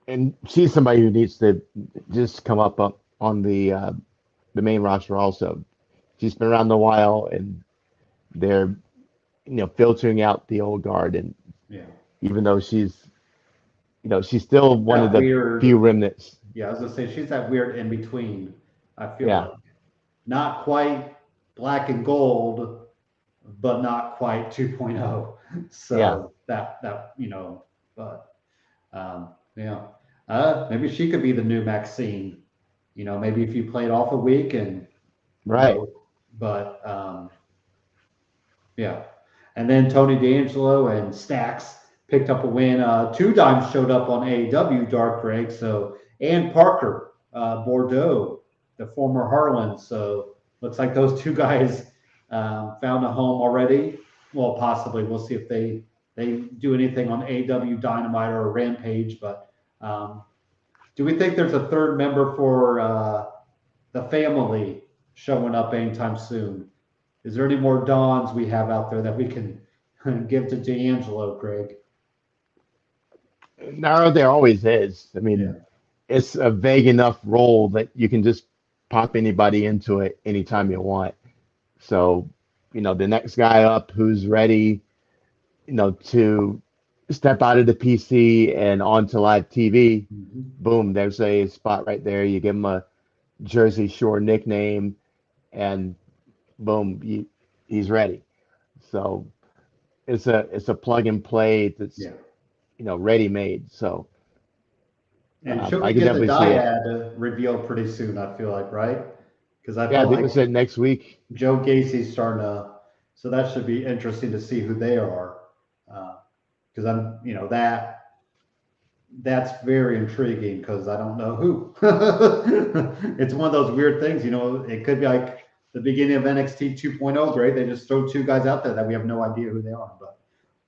B: and she's somebody who needs to just come up on the main roster. Also, she's been around a while, and they're filtering out the old guard, and even though she's still one of the
A: weird,
B: few remnants.
A: Yeah, I was gonna say she's that weird in between. I feel like not quite black and gold, but not quite 2.0. So that but maybe she could be the new Maxine. Maybe if you played off a week and but and then Tony D'Angelo and Stacks picked up a win. Two Dimes showed up on AEW Dark, Greg. So and Parker Bordeaux, the former Harlan. So looks like those two guys found a home already. Well, possibly. We'll see if they do anything on AEW Dynamite or Rampage. But do we think there's a third member for the family showing up anytime soon? Is there any more Dons we have out there that we can give to D'Angelo, Greg?
B: No, there always is. I mean, it's a vague enough role that you can just pop anybody into it anytime you want. So, the next guy up who's ready, to step out of the PC and onto live TV, boom, there's a spot right there. You give him a Jersey Shore nickname, and boom, he's ready. So it's a plug and play that's ready made. So
A: And should
B: I
A: we
B: can
A: get the
B: definitely see it.
A: dyad revealed pretty soon? I feel like, right? Because I
B: Yeah, I
A: felt
B: think they
A: like
B: said next week.
A: Joe Gacy's starting to, so that should be interesting to see who they are. Because that's very intriguing because I don't know who. It's one of those weird things, it could be like the beginning of NXT 2.0 grade. They just throw two guys out there that we have no idea who they are. But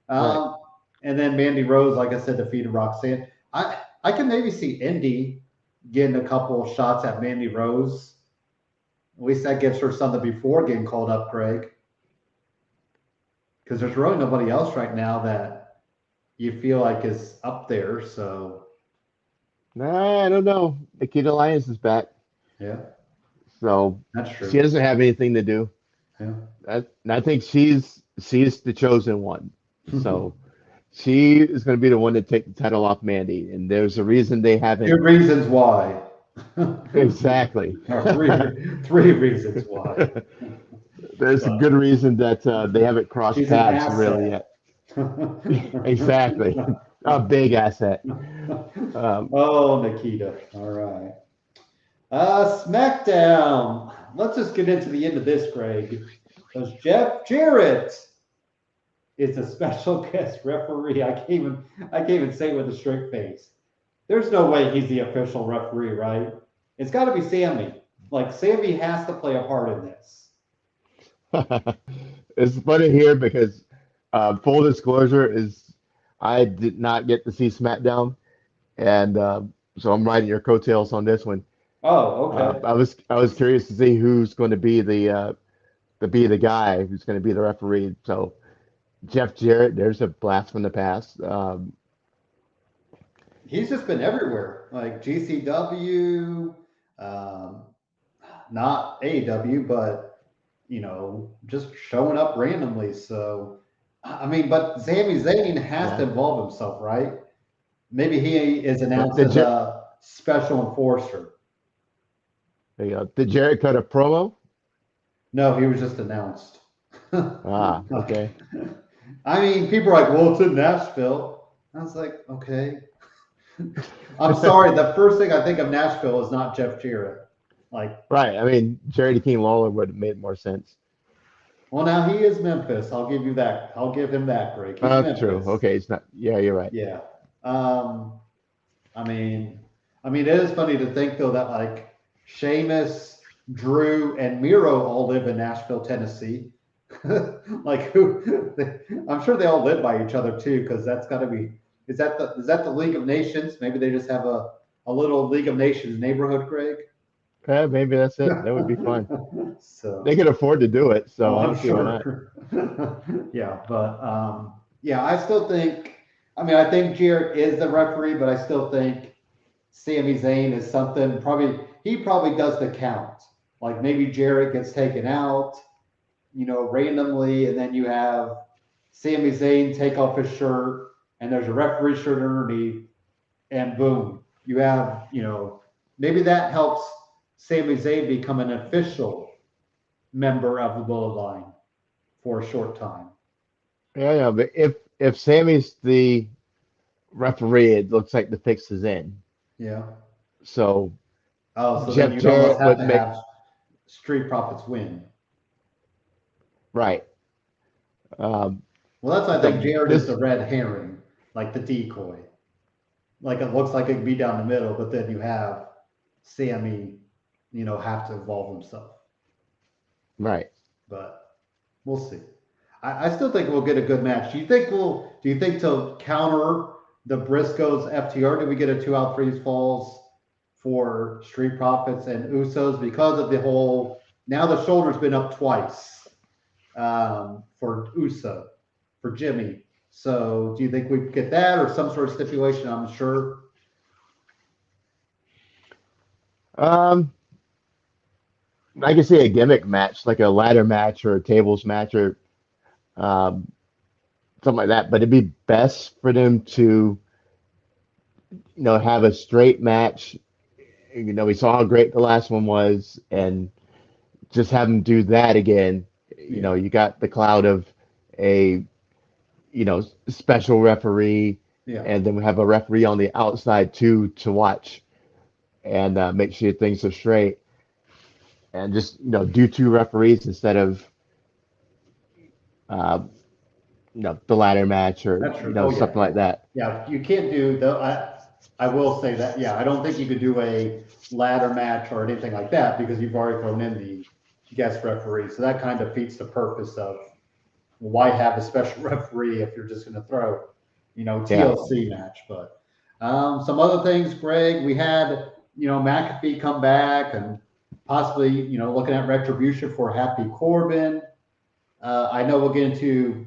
B: Right.
A: and then Mandy Rose, like I said, defeated Roxanne. I can maybe see Indy getting a couple of shots at Mandy Rose. At least that gives her something before getting called up, Craig. Because there's really nobody else right now that you feel like is up there. So
B: Nah, I don't know. Nikita Lyons is back,
A: yeah,
B: so
A: that's
B: she
A: true.
B: doesn't have anything to do.
A: Yeah.
B: And I think she's the chosen one. So she is going to be the one to take the title off Mandy, and there's a reason they haven't.
A: Two reasons why.
B: Exactly.
A: Or three reasons why.
B: There's a
A: But
B: good reason that they haven't crossed
A: she's an
B: paths really
A: asset.
B: yet. Exactly. A big asset.
A: Oh, Nikita. All right. SmackDown. Let's just get into the end of this, Greg. Because Jeff Jarrett is a special guest referee. I can't even say it with a straight face. There's no way he's the official referee, right? It's got to be Sammy. Like Sammy has to play a part in this.
B: It's funny here because full disclosure is I did not get to see SmackDown, and so I'm riding your coattails on this one.
A: Oh, okay.
B: I was curious to see who's going to be the guy who's going to be the referee. So Jeff Jarrett, there's a blast from the past.
A: He's just been everywhere, like GCW, um, not AEW, but just showing up randomly. So, I mean, but Sami Zayn has to
B: Yeah,
A: involve himself, right? Maybe he is
B: but
A: announced as a special enforcer.
B: Did Jarrett cut a promo?
A: No, he was just announced.
B: Ah,
A: Like,
B: okay.
A: I mean, people are like, "Well, it's in Nashville." I was like, "Okay." I'm sorry. The first thing I think of Nashville is not Jeff Jarrett. Like,
B: Right. I mean, Charity King Lawler would have made more sense.
A: well, now he is Memphis. I'll give you that. I'll give him that, Greg. He's
B: True.
A: Memphis.
B: Okay, it's not. Yeah, you're right.
A: Yeah. Um, I mean, it is funny to think though that like Sheamus, Drew, and Miro all live in Nashville, Tennessee. Like who? I'm sure they all live by each other too, because that's got to be. Is that the League of Nations? Maybe they just have a little League of Nations neighborhood, Greg.
B: Yeah, maybe that's it. That would be fun.
A: So,
B: They can afford to do it, so
A: oh,
B: I
A: I'm
B: don't see why not.
A: sure. Yeah, but yeah, I still think. I mean, I think Jarrett is the referee, but I still think Sami Zayn is something. He probably does the count. Like maybe Jarrett gets taken out, randomly, and then you have Sami Zayn take off his shirt, and there's a referee shirt underneath, and boom, you have, maybe that helps Sami Zayn become an official member of the Bloodline for a short time.
B: Yeah, but if Sammy's the referee, it looks like the fix is in.
A: Yeah.
B: So
A: Oh, so then
B: Jeff
A: you'd almost
B: Jarrett
A: have
B: would
A: to
B: make
A: have Street Profits win.
B: right. Um,
A: Well, that's why I think
B: so
A: Jared is the
B: this
A: red herring, like the decoy. Like it looks like it can be down the middle, but then you have Sammy, have to involve himself.
B: right.
A: But we'll see. I still think we'll get a good match. Do you think to counter the Briscoes FTR, do we get a 2 out 3 falls for Street Profits and Usos because of the whole, now the shoulder's been up twice, for Uso, for Jimmy. So do you think we get that or some sort of stipulation? I'm sure.
B: Um, I can see a gimmick match, like a ladder match or a tables match or um, something like that. But it'd be best for them to, have a straight match. We saw how great the last one was, and just have them do that again.
A: Yeah.
B: You got the cloud of a, special referee,
A: Yeah.
B: and then we have a referee on the outside too to watch and make sure things are straight, and just do two referees instead of uh, the ladder match or
A: That's true. Oh yeah.
B: something like that.
A: Yeah, you can't do the. I will say that. Yeah, I don't think you could do a ladder match or anything like that because you've already thrown in the guest referee. So that kind of defeats the purpose of why have a special referee if you're just going to throw,
B: Yeah.
A: TLC match. But some other things, Greg, we had McAfee come back and possibly looking at retribution for Happy Corbin. I know we'll get into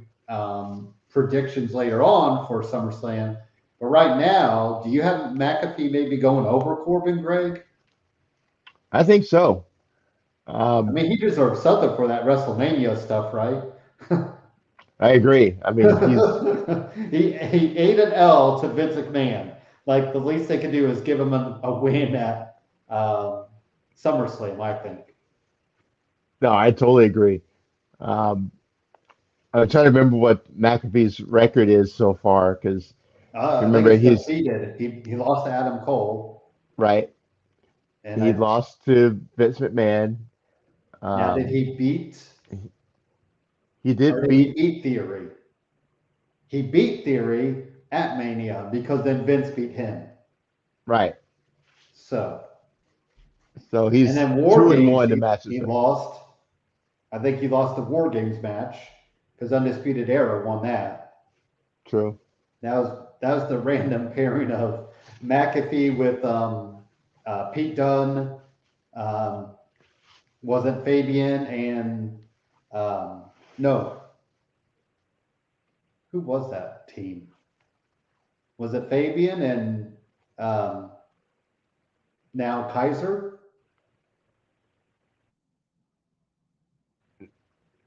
A: predictions later on for SummerSlam, but right now, do you have McAfee maybe going over Corbin, Greg?
B: I think so.
A: I mean, he deserves something for that WrestleMania stuff, right?
B: I agree. I mean,
A: he ate an L to Vince McMahon. Like the least they could do is give him a win at SummerSlam, I think.
B: no, I totally agree. I'm trying to remember what McAfee's record is so far because
A: I think
B: remember
A: it's defeated. He lost to Adam Cole.
B: right.
A: And
B: He lost to Vince McMahon.
A: Now, did he beat?
B: He
A: Or
B: did
A: did he
B: beat
A: beat Theory? He beat Theory at Mania because then Vince beat him.
B: right.
A: So
B: He's
A: and then War
B: 2-1
A: Games
B: in matches.
A: he lost. I think he lost the War Games match because Undisputed Era won that.
B: True.
A: That was the random pairing of McAfee with Pete Dunne. Wasn't Fabian and no. Who was that team? Was it Fabian and now Kaiser?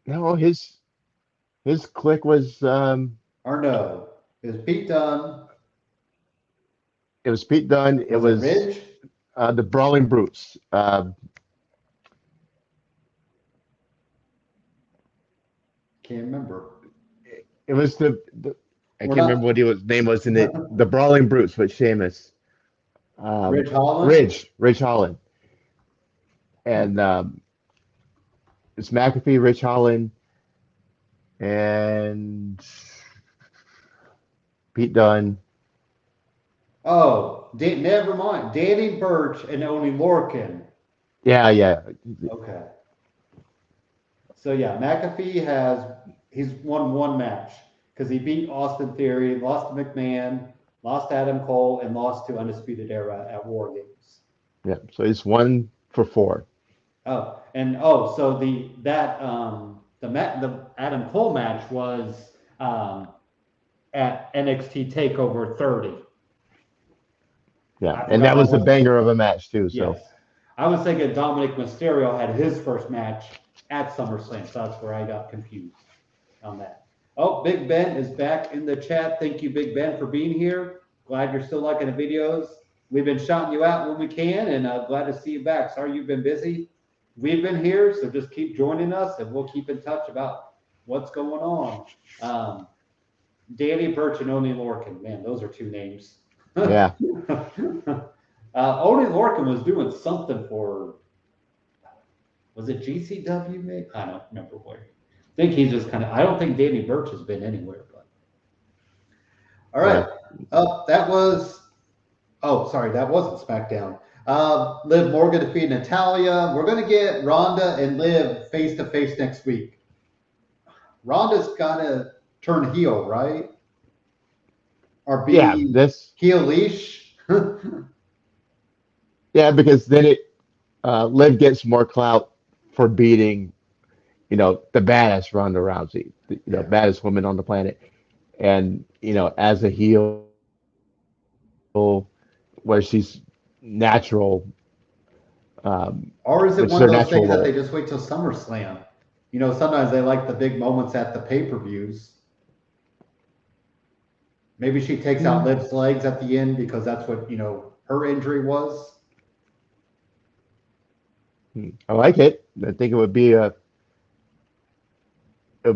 B: No, his clique was
A: Or no, it was Pete Dunne.
B: it was Pete Dunne. It
A: Was it
B: was
A: Ridge?
B: the Brawling Brutes.
A: Can't remember.
B: It was I
A: We're
B: can't remember
A: not
B: what his name was in it. The Brawling Brutes, but Sheamus.
A: Ridge Holland.
B: Ridge Holland, and it's McAfee, Ridge Holland, and Pete Dunne.
A: Oh, never mind. Danny Burch and Oni Lorcan.
B: Yeah.
A: Okay. So yeah, he's won one match because he beat Austin Theory, lost to McMahon, lost to Adam Cole, and lost to Undisputed Era at War Games.
B: Yeah, so he's 1 for 4.
A: So the Adam Cole match was at NXT Takeover 30.
B: Yeah, and that was a banger of a match too. So
A: yes, I was thinking Dominic Mysterio had his first match at SummerSlam, so that's where I got confused on that. Oh, Big Ben is back in the chat. Thank you, Big Ben, for being here. Glad you're still liking the videos. We've been shouting you out when we can, and glad to see you back. Sorry you've been busy. We've been here, so just keep joining us, and we'll keep in touch about what's going on. Danny Burch and Oni Lorcan. Man, those are two names.
B: yeah.
A: Oni Lorcan was doing something for, was it GCW maybe? I don't remember where. I think he's just I don't think Danny Burch has been anywhere. But all right. That wasn't SmackDown. Liv Morgan defeated Natalia. We're going to get Ronda and Liv face-to-face next week. Ronda's got to turn heel, right? Or be heel-ish.
B: Yeah, because then Liv gets more clout for beating, the baddest Ronda Rousey, the baddest woman on the planet, and as a heel, where she's natural.
A: Or is it one of those things that they just wait till SummerSlam? Sometimes they like the big moments at the pay-per-views. Maybe she takes out Liv's legs at the end because that's what, her injury was.
B: I like it. I think it would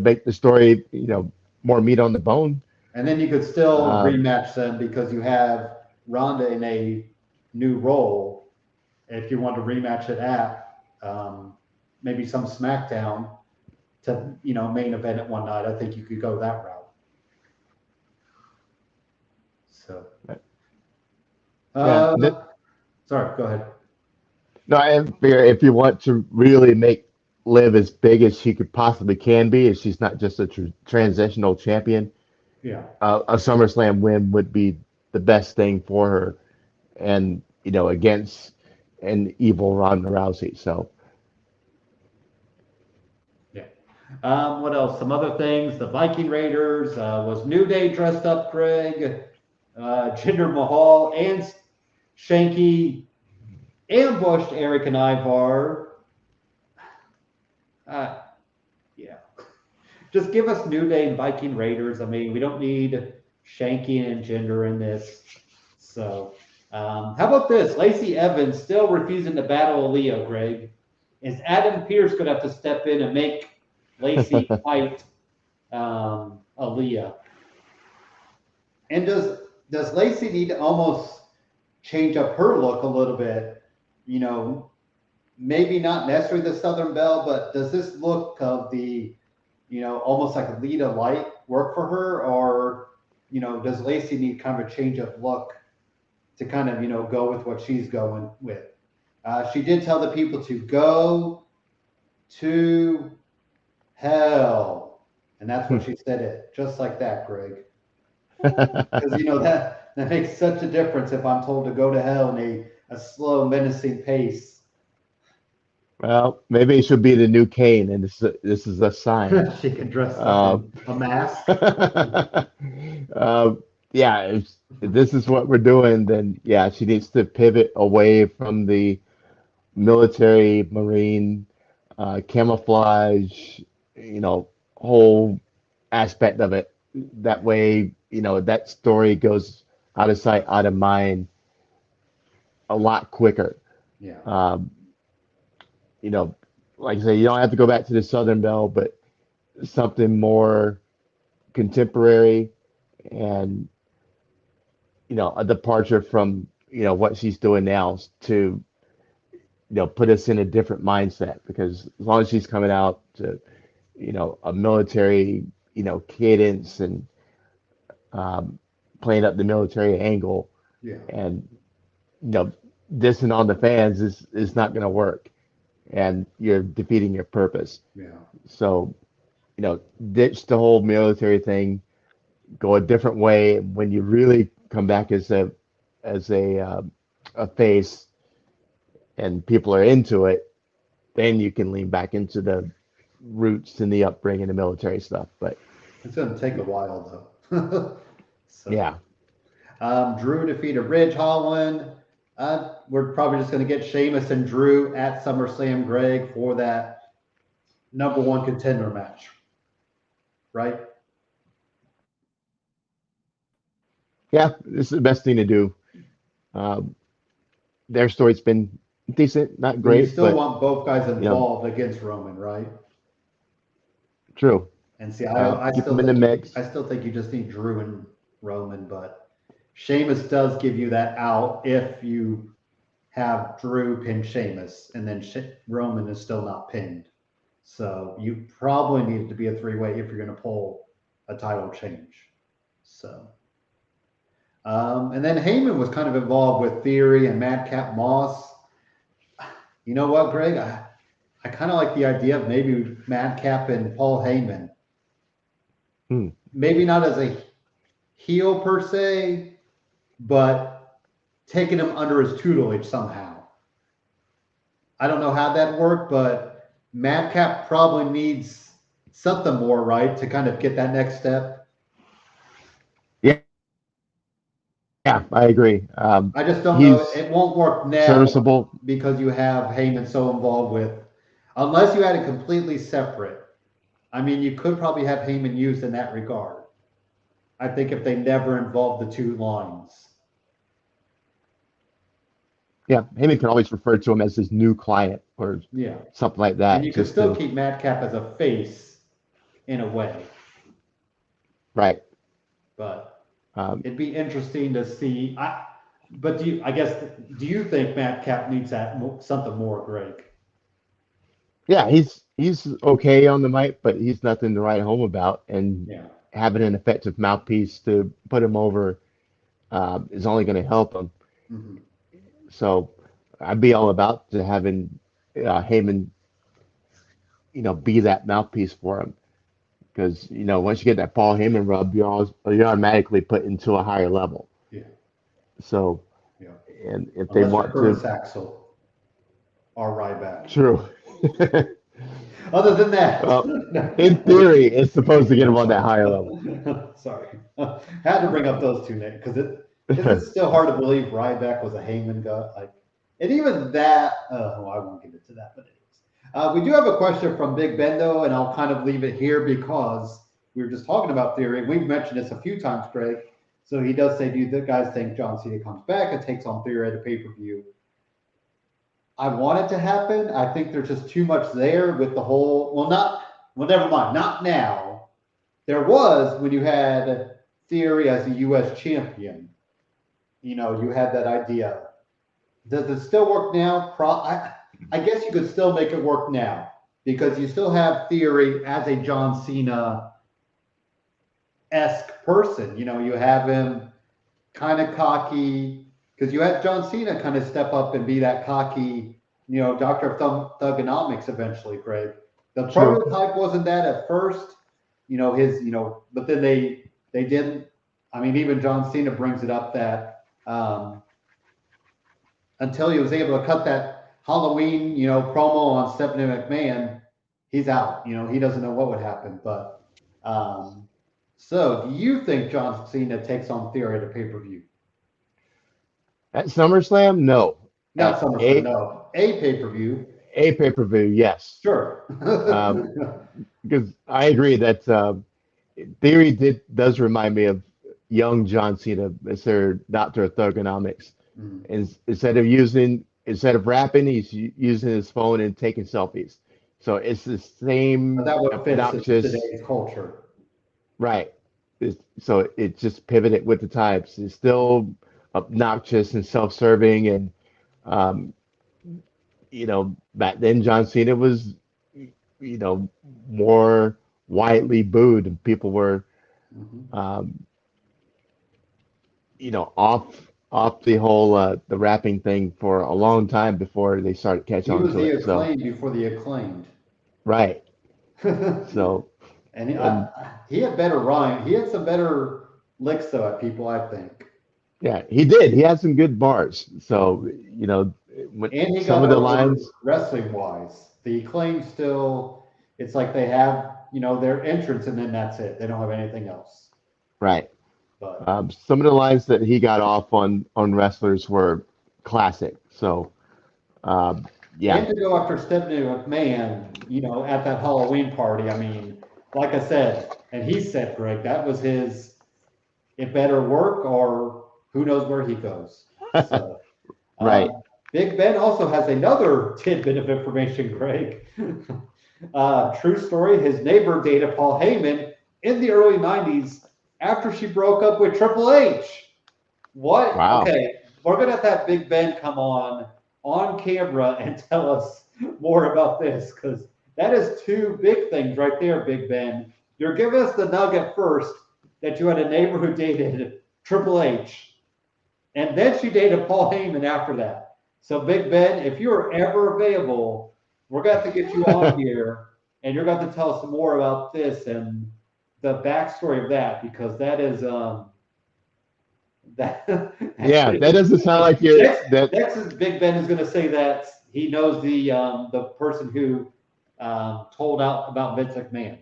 B: make the story, more meat on the bone.
A: And then you could still rematch them because you have Ronda in a new role. If you want to rematch it at maybe some SmackDown to main event at one night, I think you could go that route. So, sorry, go ahead.
B: No, I figure if you want to really make Liv as big as she could possibly can be, if she's not just a transitional champion,
A: Yeah.
B: A SummerSlam win would be the best thing for her, and against an evil Ronda Rousey. So.
A: Yeah. What else? Some other things. The Viking Raiders was New Day dressed up, Greg. Jinder Mahal and Shanky ambushed Eric and Ivar. Yeah. Just give us New Day and Viking Raiders. I mean, we don't need Shanky and Jinder in this. So, how about this? Lacey Evans still refusing to battle Aaliyah, Greg. Is Adam Pearce going to have to step in and make Lacey fight Aaliyah? And does Lacey need to almost change up her look a little bit? Maybe not necessarily the Southern Belle, but does this look of the, almost like a Lita Light work for her? Or, does Lacey need kind of a change of look to kind of, go with what she's going with? She did tell the people to go to hell. And that's what she said it, just like that, Greg. Because, that makes such a difference if I'm told to go to hell in a slow, menacing pace.
B: Well, maybe it should be the new Kane, and this is a sign.
A: She can dress up in a mask.
B: Yeah, if this is what we're doing, then yeah, she needs to pivot away from the military, marine, camouflage, whole aspect of it. That way, that story goes out of sight, out of mind a lot quicker.
A: Yeah.
B: Like I say, you don't have to go back to the Southern Belle, but something more contemporary and, a departure from, what she's doing now to, put us in a different mindset, because as long as she's coming out to, a military, cadence and playing up the military angle
A: Yeah.
B: and, dissing on the fans is not going to work. And you're defeating your purpose.
A: Yeah.
B: So, ditch the whole military thing, go a different way. When you really come back as a face and people are into it, then you can lean back into the roots and the upbringing, the military stuff. But
A: it's going to take a while though. So,
B: yeah.
A: Drew defeated Ridge Holland. We're probably just going to get Sheamus and Drew at SummerSlam, Greg, for that #1 contender match, right?
B: Yeah, this is the best thing to do. Their story's been decent, not great.
A: But you still want both guys involved against Roman, right?
B: True.
A: And see, I
B: keep
A: still
B: them in the mix.
A: I still think you just need Drew and Roman, but Sheamus does give you that out if you have Drew pin Sheamus, and then Roman is still not pinned. So you probably need it to be a three-way if you're going to pull a title change. So, and then Heyman was kind of involved with Theory and Madcap Moss. You know what, Greg? I kind of like the idea of maybe Madcap and Paul Heyman. Maybe not as a heel per se, but taking him under his tutelage somehow. I don't know how that worked, but Madcap probably needs something more, right, to kind of get that next step.
B: Yeah, I agree.
A: I just don't know. It won't work now
B: serviceable
A: because you have Heyman so involved with, unless you had it completely separate. I mean, you could probably have Heyman used in that regard. I think if they never involved the two lines.
B: Yeah, Heyman can always refer to him as his new client or something like that.
A: And you can still keep Madcap as a face in a way.
B: Right.
A: But
B: Um,
A: it'd be interesting to see. But do you think Matt Cap needs something more, Greg?
B: yeah, he's okay on the mic, but he's nothing to write home about. And
A: Yeah.
B: having an effective mouthpiece to put him over is only going to help him.
A: Hmm.
B: So I'd be all about to having Heyman, be that mouthpiece for him. Because once you get that Paul Heyman rub, you're automatically put into a higher level.
A: Yeah.
B: So,
A: Yeah.
B: and if they
A: Unless you're
B: want to,
A: Curtis Axel or Ryback.
B: true.
A: Other than that,
B: Well, in theory, it's supposed to get him on that higher level.
A: sorry, had to bring up those two names because it's still hard to believe Ryback was a Heyman guy. And even that. I won't get into that, but anyways, we do have a question from Big Ben though, and I'll kind of leave it here because we were just talking about theory. We've mentioned this a few times, Greg. So he does say, "Do the guys think John Cena comes back and takes on Theory at a pay-per-view?" I want it to happen. I think there's just too much there with the whole. Never mind. Not now. There was when you had Theory as a U.S. champion. You had that idea. Does it still work now? I guess you could still make it work now because you still have Theory as a John Cena-esque person. You have him kind of cocky because you had John Cena kind of step up and be that cocky, Doctor of Thugonomics eventually, Greg. The
B: True.
A: prototype wasn't that at first, but then they didn't. I mean, even John Cena brings it up that until he was able to cut that Halloween, promo on Stephanie McMahon, he's out. He doesn't know what would happen. But so do you think John Cena takes on Theory at a pay-per-view?
B: At SummerSlam, no.
A: Not
B: At
A: SummerSlam, no. A pay-per-view.
B: a pay-per-view, yes.
A: Sure.
B: Because I agree that Theory does remind me of young John Cena, Mr. Doctor of Thugonomics.
A: Mm.
B: And instead of rapping, he's using his phone and taking selfies. So it's the same
A: But that would fit
B: obnoxious,
A: today's culture.
B: right? So it just pivoted with the times. It's still obnoxious and self-serving, and um, back then John Cena was, more widely booed, and people were,
A: Mm-hmm.
B: um, off the whole the rapping thing for a long time before they started catching
A: He
B: on
A: was
B: to
A: the
B: it. So
A: acclaimed before the acclaimed.
B: right.
A: and
B: So and
A: he had better rhyme. He had some better licks though at people, I think.
B: yeah, he did. He had some good bars. So when
A: And he
B: some
A: got
B: of the
A: over
B: lines,
A: wrestling wise. The acclaimed still, it's like they have, their entrance and then that's it. They don't have anything else.
B: right.
A: But
B: Some of the lines that he got off on wrestlers were classic. So yeah,
A: and to go after Stephanie McMahon, at that Halloween party, I mean, like I said, and he said, Greg, that was his, it better work or who knows where he goes. So,
B: right.
A: Big Ben also has another tidbit of information, Greg. True story, his neighbor dated Paul Heyman in the early 90s after she broke up with Triple H. What?
B: Wow.
A: Okay, we're gonna have Big Ben come on camera and tell us more about this because that is two big things right there, Big Ben. You're giving us the nugget first that you had a neighbor who dated Triple H, and then she dated Paul Heyman after that. So, Big Ben, if you're ever available, we're going to have to get you on here, and you're going to have to tell us more about this and the backstory of that because that is that.
B: Yeah, that doesn't sound like you're that
A: Next is Big Ben is going to say that he knows the person who told out about Vince McMahon.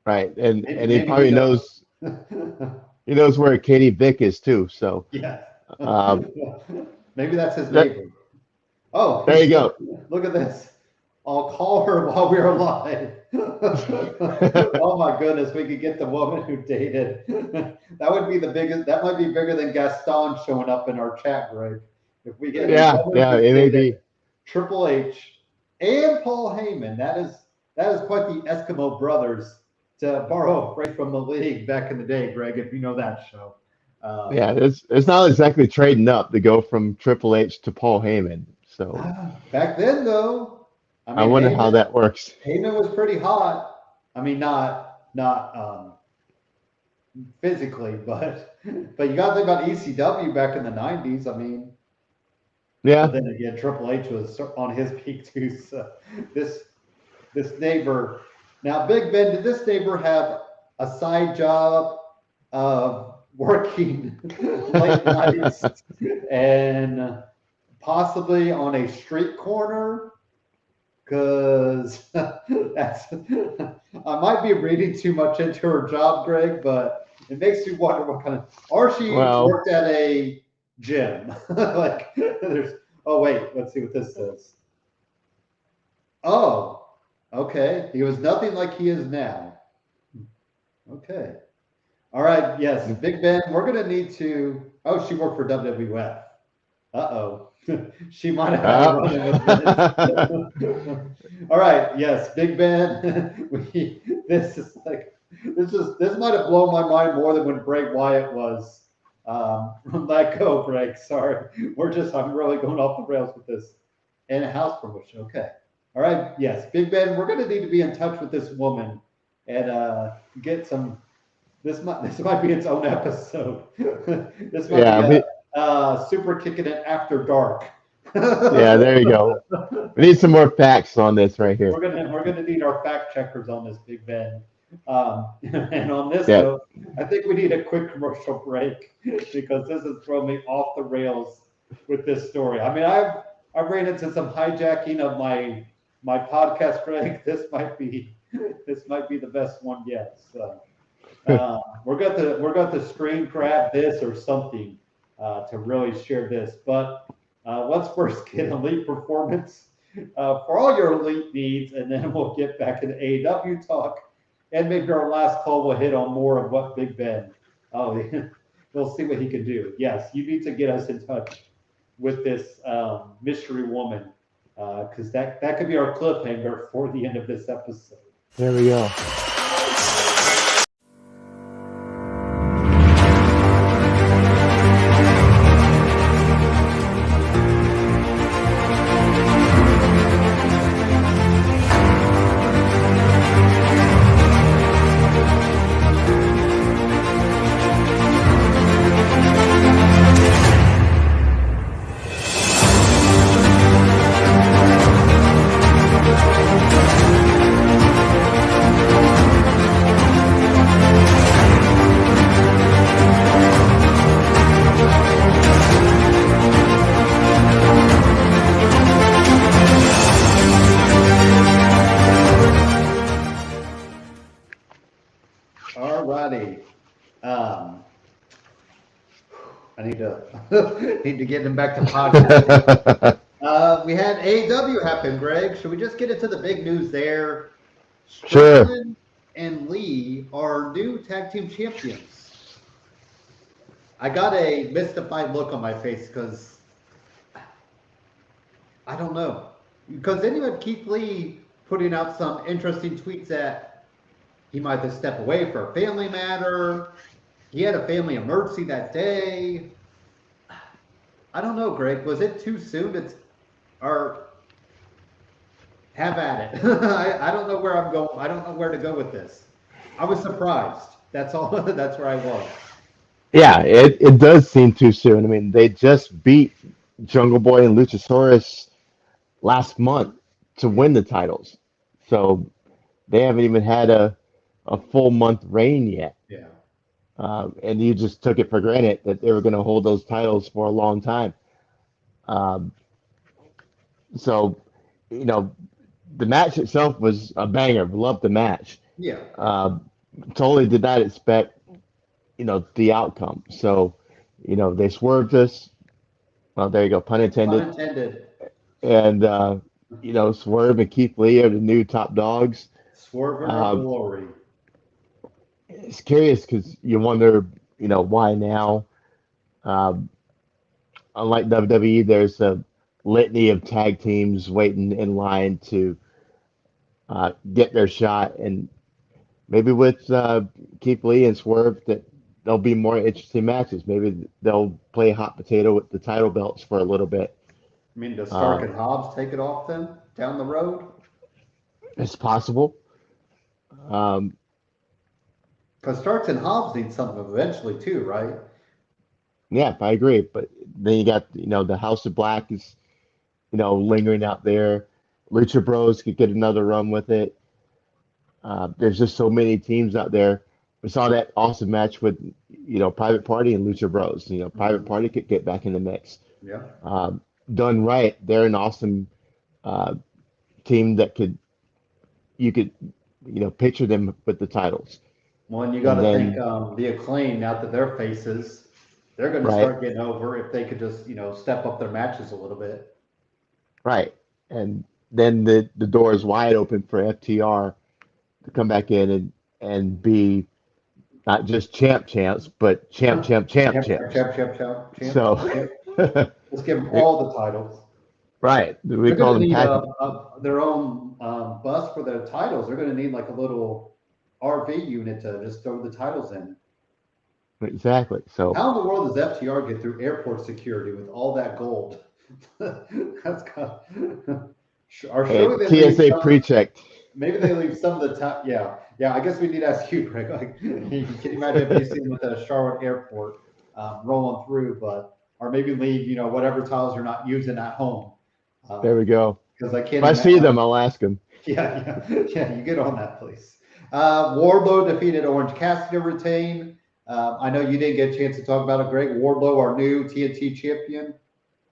B: right. And he
A: Maybe he
B: probably
A: does.
B: knows where Katie Vick is too. So
A: Yeah.
B: um,
A: Maybe that's his
B: that,
A: neighbor. Oh,
B: there you go.
A: look at this. I'll call her while we're alive. Oh my goodness, we could get the woman who dated. That would be the biggest. That might be bigger than Gaston showing up in our chat, Greg. If we get a
B: Yeah,
A: woman
B: yeah,
A: who
B: it may
A: dated
B: be.
A: Triple H and Paul Heyman, that is quite the Eskimo brothers to borrow a phrase from the league back in the day, Greg, if you know that show.
B: Yeah, it's not exactly trading up to go from Triple H to Paul Heyman. So
A: Back then, though, I
B: I
A: mean,
B: wonder how that works.
A: Heyman was pretty hot. I mean, not physically, but you got to think about ECW back in the '90s. I mean,
B: Yeah.
A: but then again, Triple H was on his peak too. So this neighbor. Now, Big Ben, did this neighbor have a side job of working late nights and possibly on a street corner? Because that's I might be reading too much into her job, Greg, but it makes me wonder what kind of, or she worked at a gym. Like there's, oh wait, let's see what this says. Oh, okay. He was nothing like he is now. Okay. All right. Yes, Big Ben. We're gonna need to. Oh, she worked for WWF. Uh-oh. She might have had a run in with this. All right. Yes, Big Ben. This might have blown my mind more than when Bray Wyatt was. Let go, Greg. Sorry. I'm really going off the rails with this. And a house promotion. Okay. All right. Yes, Big Ben. We're going to need to be in touch with this woman and get some. This might be its own episode. This might be Superkickin it after dark.
B: Yeah, there you go. We need some more facts on this right here.
A: We're gonna need our fact checkers on this, Big Ben. And on this note, I think we need a quick commercial break because this is throwing me off the rails with this story. I mean, I've ran into some hijacking of my podcast, Greg. This might be the best one yet. So we're going to screen grab this or something to really share this. But let's first get Elite Performance for all your elite needs, and then we'll get back into AEW talk. And maybe our last call will hit on more of what Big Ben. Oh, we'll see what he can do. Yes, you need to get us in touch with this mystery woman because that could be our cliffhanger for the end of this episode.
B: There we go.
A: I need to get them back to podcast. We had AEW happen, Greg. Should we just get into the big news there?
B: Sure.
A: Strickland and Lee are new tag team champions. I got a mystified look on my face because I don't know. Because then you had Keith Lee putting out some interesting tweets that he might have to step away for a family matter. He had a family emergency that day. I don't know, Greg. Was it too soon to have at it? I don't know where I'm going. I don't know where to go with this. I was surprised. That's all. That's where I was.
B: Yeah, it does seem too soon. I mean, they just beat Jungle Boy and Luchasaurus last month to win the titles. So they haven't even had a full month reign yet.
A: Yeah.
B: And you just took it for granted that they were going to hold those titles for a long time. So, you know, the match itself was a banger. Loved the match.
A: Yeah.
B: Totally did not expect, the outcome. So, they swerved us. Well, there you go. Pun intended.
A: Pun intended.
B: And, Swerve and Keith Lee are the new top dogs.
A: Swerve in our glory.
B: It's curious because you wonder, why now? Unlike WWE, there's a litany of tag teams waiting in line to get their shot. And, maybe with Keith Lee and Swerve that there'll be more interesting matches. Maybe they'll play hot potato with the title belts for a little bit.
A: I mean, does Stark
B: Uh,
A: and Hobbs take it off then down the road?
B: it's possible. Um,
A: Because Starks and Hobbs need something eventually too, right?
B: yeah, I agree. But then you got, the House of Black is, lingering out there. Lucha Bros could get another run with it. There's just so many teams out there. We saw that awesome match with, Private Party and Lucha Bros. Private
A: Hmm.
B: Party could get back in the mix.
A: Yeah.
B: Done right, they're an awesome uh, team that you could, picture them with the titles.
A: Well, and you got
B: And
A: to think
B: then,
A: the Acclaim, now that they're faces, they're going to
B: right,
A: start getting over if they could just, step up their matches a little bit.
B: right. And then the door is wide open for FTR to come back in and be not just champs, but
A: Champ, champ,
B: champs.
A: champ, champ, champ, champ.
B: So,
A: Yep. Let's give them all the titles.
B: right, we
A: They're going
B: call
A: to
B: them
A: need
B: package.
A: their own bus for their titles. They're going to need like a little RV unit to just throw the titles in.
B: Exactly. So,
A: How in the world does FTR get through airport security with all that gold? That's kind of, or
B: hey,
A: surely they leave
B: TSA
A: some.
B: pre-checked.
A: Maybe they leave some of the time. Yeah, yeah. I guess we need to ask you, Greg. Like, can you imagine if you see them at the Charlotte airport rolling through, but or maybe leave whatever tiles you're not using at home.
B: There we go.
A: Because I
B: If
A: can't
B: I see
A: imagine.
B: them, I'll ask them.
A: Yeah, yeah, yeah. You get on that, please. Wardlow defeated Orange Cassidy to retain. I know you didn't get a chance to talk about it, Greg. Wardlow, our new TNT champion,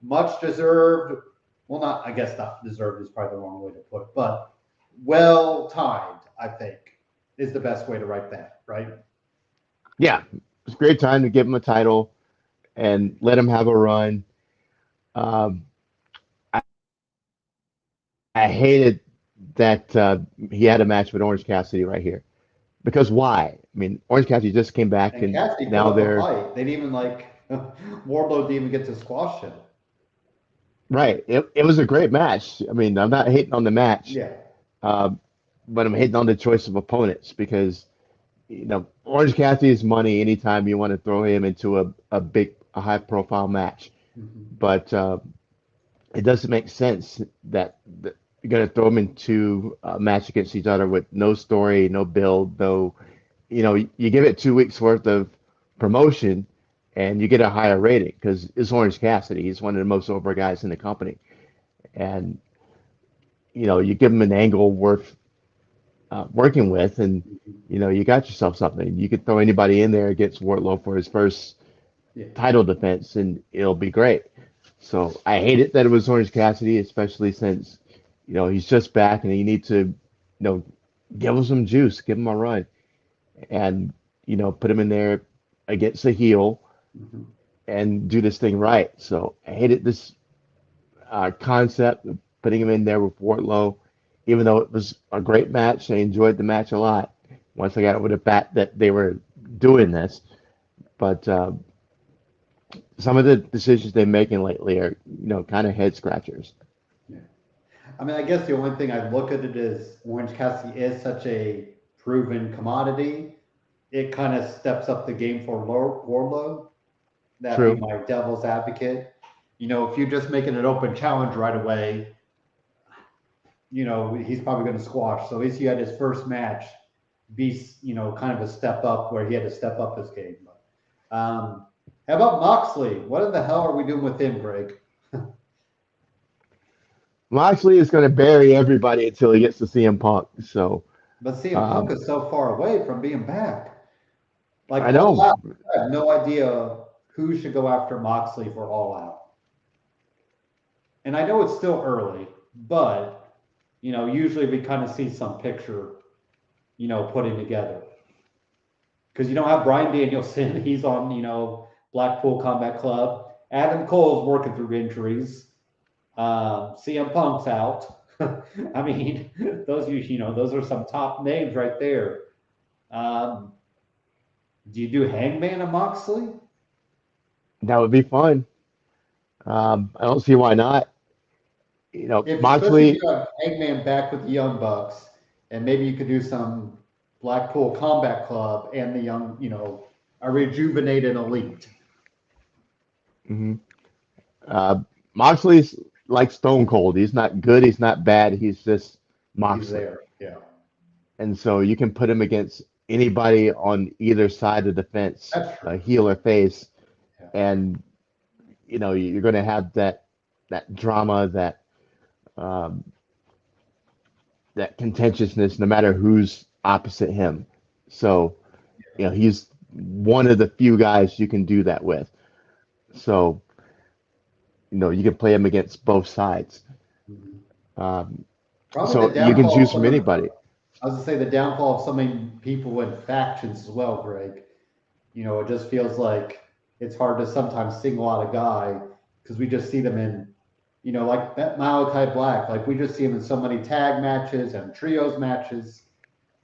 A: much deserved. Well, not, I guess not deserved is probably the wrong way to put it, but well timed, I think, is the best way to write that, right?
B: Yeah, it's a great time to give him a title and let him have a run. Um, I, I hated that he had a match with Orange Cassidy right here. Because why? I mean, Orange Cassidy just came back
A: And
B: and
A: Cassidy put
B: now
A: up a
B: they're
A: fight. They didn't even Wardlow didn't even get to squash him.
B: right. It was a great match. I mean, I'm not hating on the match,
A: Yeah.
B: uh, but I'm hating on the choice of opponents because Orange Cassidy is money anytime you want to throw him into a high profile match.
A: Mhm.
B: But it doesn't make sense that you're going to throw them into a match against each other with no story, no build, no, you give it 2 weeks worth of promotion and you get a higher rating because it's Orange Cassidy. He's one of the most over guys in the company. And, you give him an angle worth working with and,
A: Mhm.
B: you got yourself something. You could throw anybody in there against Wardlow for his first
A: Yeah.
B: title defense and it'll be great. So I hate it that it was Orange Cassidy, especially since, he's just back and you need to, give him some juice, give him a run, and put him in there against a heel
A: Mhm.
B: and do this thing right. So I hated this concept of putting him in there with Wardlow, even though it was a great match. I enjoyed the match a lot once I got over the bat that they were doing this. But some of the decisions they're making lately are, kind of head scratchers.
A: Yeah. I mean, I guess the only thing I look at it is Orange Cassidy is such a proven commodity. It kind of steps up the game for Warlow. That'd be
B: True.
A: my devil's advocate. If you're just making an open challenge right away, he's probably going to squash. So at least he had his first match be, kind of a step up where he had to step up his game. But, how about Moxley? What in the hell are we doing with him, Greg?
B: Moxley is going to bury everybody until he gets to CM Punk. So
A: But CM Punk
B: um,
A: is so far away from being back. Like
B: I
A: All
B: know.
A: Out, I have no idea who should go after Moxley for All Out. And I know it's still early, but usually we kind of see some picture, putting together. Because you don't have Brian Danielson, he's on, Blackpool Combat Club. Adam Cole's working through injuries. CM Punk's out. I mean, those are some top names right there. Um, do you do Hangman and Moxley?
B: That would be fun. I don't see why not.
A: If especially if
B: Moxley,
A: you have Hangman back with the Young Bucks, and maybe you could do some Blackpool Combat Club and the young, a rejuvenated elite.
B: Mm-hmm. Moxley's like Stone Cold. He's not good. He's not bad. He's just Moxley.
A: He's there. Yeah.
B: And so you can put him against anybody on either side of the fence, heel or face, and you're going to have that drama, that contentiousness, no matter who's opposite him. So, he's one of the few guys you can do that with. So, you can play him against both sides. So you can choose from anybody.
A: I was going to say the downfall of so many people in factions as well, Greg. It just feels like it's hard to sometimes single out a guy because we just see them in, like that Malachi Black. Like we just see him in so many tag matches and trios matches.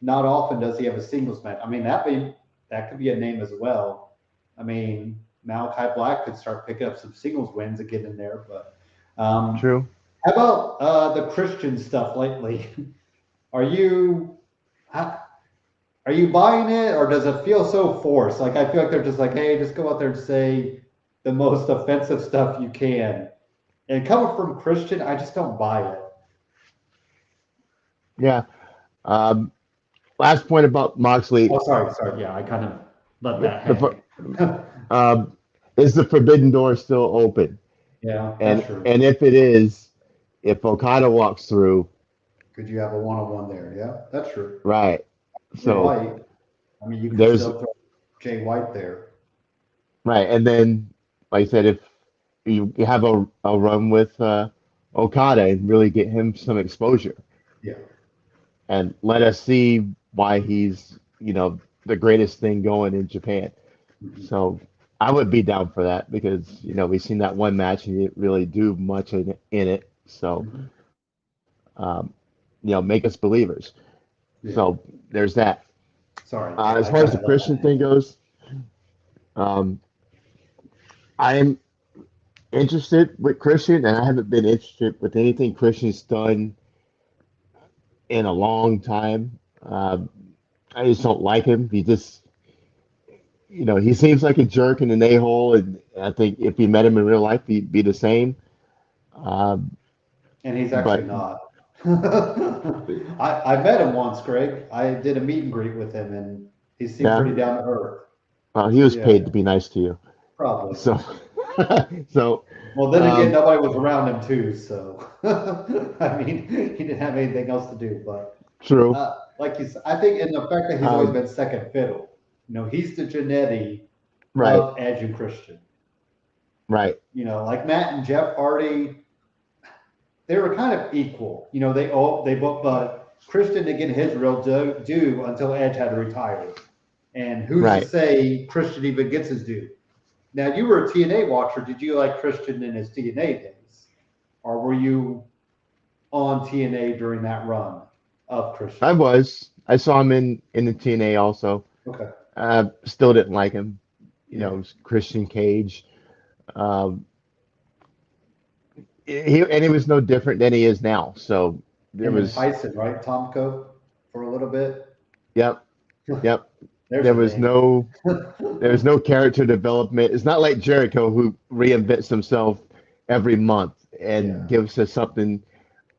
A: Not often does he have a singles match. I mean, that could be a name as well. I mean, Malachi Black could start picking up some singles wins and get in there. But
B: true.
A: How about the Christian stuff lately? Are you buying it, or does it feel so forced? Like I feel like they're just like, hey, just go out there and say the most offensive stuff you can. And coming from Christian, I just don't buy it.
B: Yeah. Last point about Moxley.
A: Oh, sorry. Yeah, I kind of let that hang.
B: Is the forbidden door still open?
A: Yeah,
B: and
A: true.
B: And if it is, if Okada walks through,
A: could you have a one-on-one there? Yeah, that's true.
B: Right. So
A: White. I mean, you could still throw Jay White there.
B: Right, and then, like I said, if you have a run with Okada and really get him some exposure,
A: yeah,
B: and let us see why he's the greatest thing going in Japan. Mm-hmm. So I would be down for that because we've seen that one match and he didn't really do much in it. So. Mm-hmm. Make us believers. Yeah. So there's that.
A: Sorry.
B: As far as the Christian thing goes, I am interested with Christian, and I haven't been interested with anything Christian's done in a long time. I just don't like him. He just, he seems like a jerk and an a-hole, and I think if you met him in real life, he'd be the same.
A: And he's actually not. I met him once, Greg. I did a meet and greet with him, and he seemed pretty down to earth.
B: Well, he was paid to be nice to you.
A: Probably.
B: So.
A: Well, then again, nobody was around him too. So, I mean, he didn't have anything else to do. But
B: true.
A: Like you said, I think in the fact that he's always been second fiddle. He's the Jannetty of Edge and Christian.
B: Right.
A: Like Matt and Jeff Hardy. They were kind of equal. They both, but Christian didn't get his real due until Edge had to retire. And who's to say Christian even gets his due? Now, you were a TNA watcher. Did you like Christian in his TNA days? Or were you on TNA during that run of Christian?
B: I was. I saw him in the TNA also.
A: Okay.
B: Still didn't like him. Christian Cage. He was no different than he is now. So there was
A: Tyson, right? Tomko for a little bit.
B: Yep. There was no character development. It's not like Jericho, who reinvents himself every month and gives us something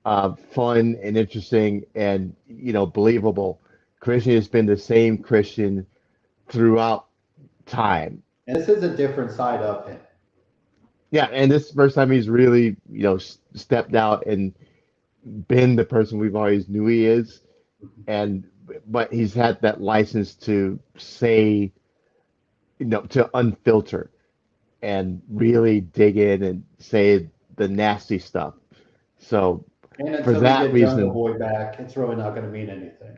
B: fun and interesting and believable. Christian has been the same Christian throughout time.
A: And this is a different side of him.
B: Yeah, and this is the first time he's really, stepped out and been the person we've always knew he is. But he's had that license to say, to unfilter and really dig in and say the nasty stuff. So
A: and
B: for that reason,
A: Jungle Boy back, it's really not going to mean anything.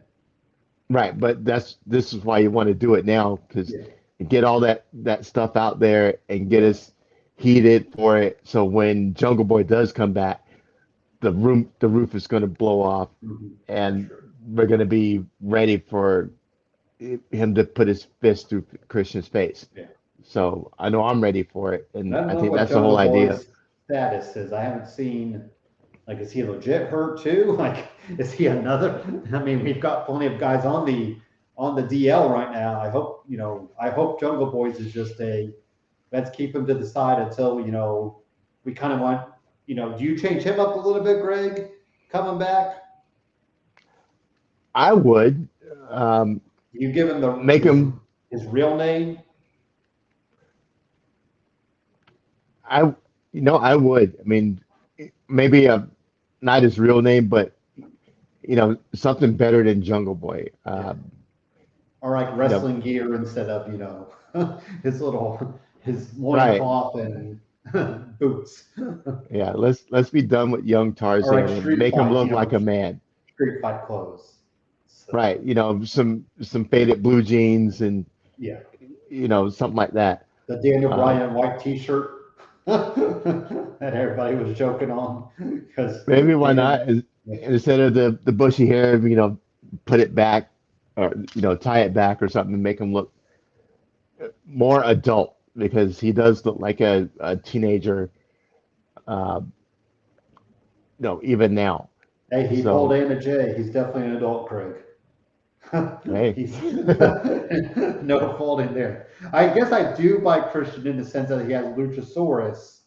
B: Right, but this is why you want to do it now, because get all that stuff out there and get us heated for it. So when Jungle Boy does come back, the roof is going to blow off, and we're going to be ready for him to put his fist through Christian's face. Yeah. So I know I'm ready for it, and I think that's the whole idea.
A: Status is I haven't seen. Like, is he legit hurt too? Like, is he another? I mean, we've got plenty of guys on the on the DL right now. I hope Jungle Boys is just let's keep him to the side until, we kind of want, do you change him up a little bit, Greg, coming back?
B: I would
A: You give him
B: make him.
A: his real name?
B: I would. I mean, maybe not his real name, but something better than Jungle Boy.
A: Or like wrestling gear instead of, his loincloth and boots.
B: Yeah, let's be done with young Tarzan
A: Or like
B: and
A: street
B: make him
A: fight,
B: look like a man.
A: street fight clothes. So,
B: Right. Some faded blue jeans and
A: yeah.
B: something like that.
A: The Daniel Bryan white T-shirt that everybody was joking on.
B: Maybe why not? Instead of the bushy hair, put it back or tie it back or something and make him look more adult because he does look like a teenager. Even now.
A: Hey, he pulled Anna Jay. He's definitely an adult, Craig.
B: Hey.
A: He's no fault in there. I guess I do buy Christian in the sense that he has Luchasaurus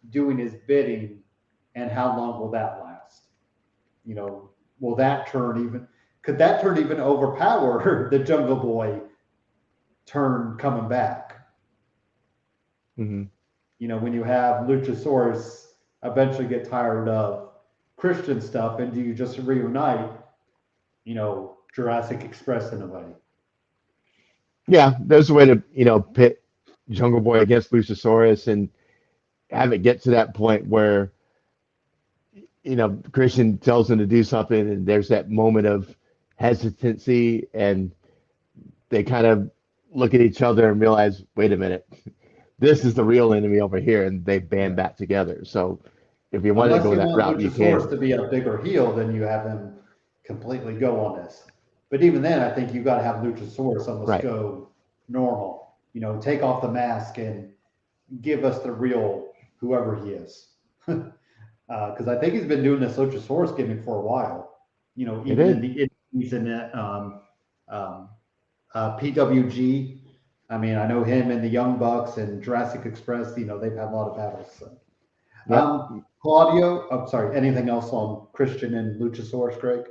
A: doing his bidding, and how long will that last? Will that could that turn even overpower the Jungle Boy turn coming back?
B: Mm-hmm.
A: When you have Luchasaurus eventually get tired of Christian stuff, and do you just reunite, Jurassic Express in a way?
B: Yeah, there's a way to pit Jungle Boy against Luchasaurus and have it get to that point where Christian tells him to do something and there's that moment of hesitancy and they kind of look at each other and realize, wait a minute, this is the real enemy over here, and they band back together. So if you want to go that route, you can.
A: Unless you want Luchasaurus to be a bigger heel, then you have him completely go on this. But even then, I think you've got to have Luchasaurus almost go normal. Take off the mask and give us the real whoever he is. Because I think he's been doing this Luchasaurus gimmick for a while. Even in the indies and PWG. I mean, I know him and the Young Bucks and Jurassic Express. They've had a lot of battles. So. Claudio, I'm sorry. Anything else on Christian and Luchasaurus, Greg?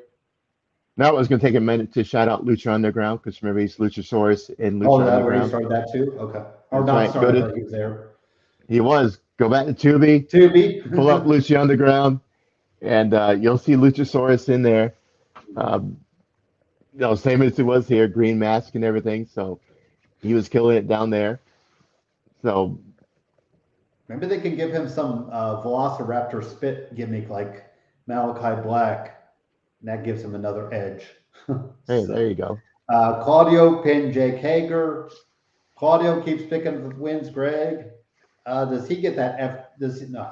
B: Now I was going to take a minute to shout out Lucha Underground because remember he's Luchasaurus in Lucha Underground.
A: Oh, started that too? Okay. Or not started, but he was there.
B: He was. Go back to Tubi. Pull up Lucha Underground, and you'll see Luchasaurus in there. Same as it was here, green mask and everything. So he was killing it down there. So
A: maybe they can give him some Velociraptor spit gimmick like Malachi Black. And that gives him another edge.
B: Hey, there you go.
A: Claudio pinned Jake Hager. Claudio keeps picking the wins, Greg. Does he get that I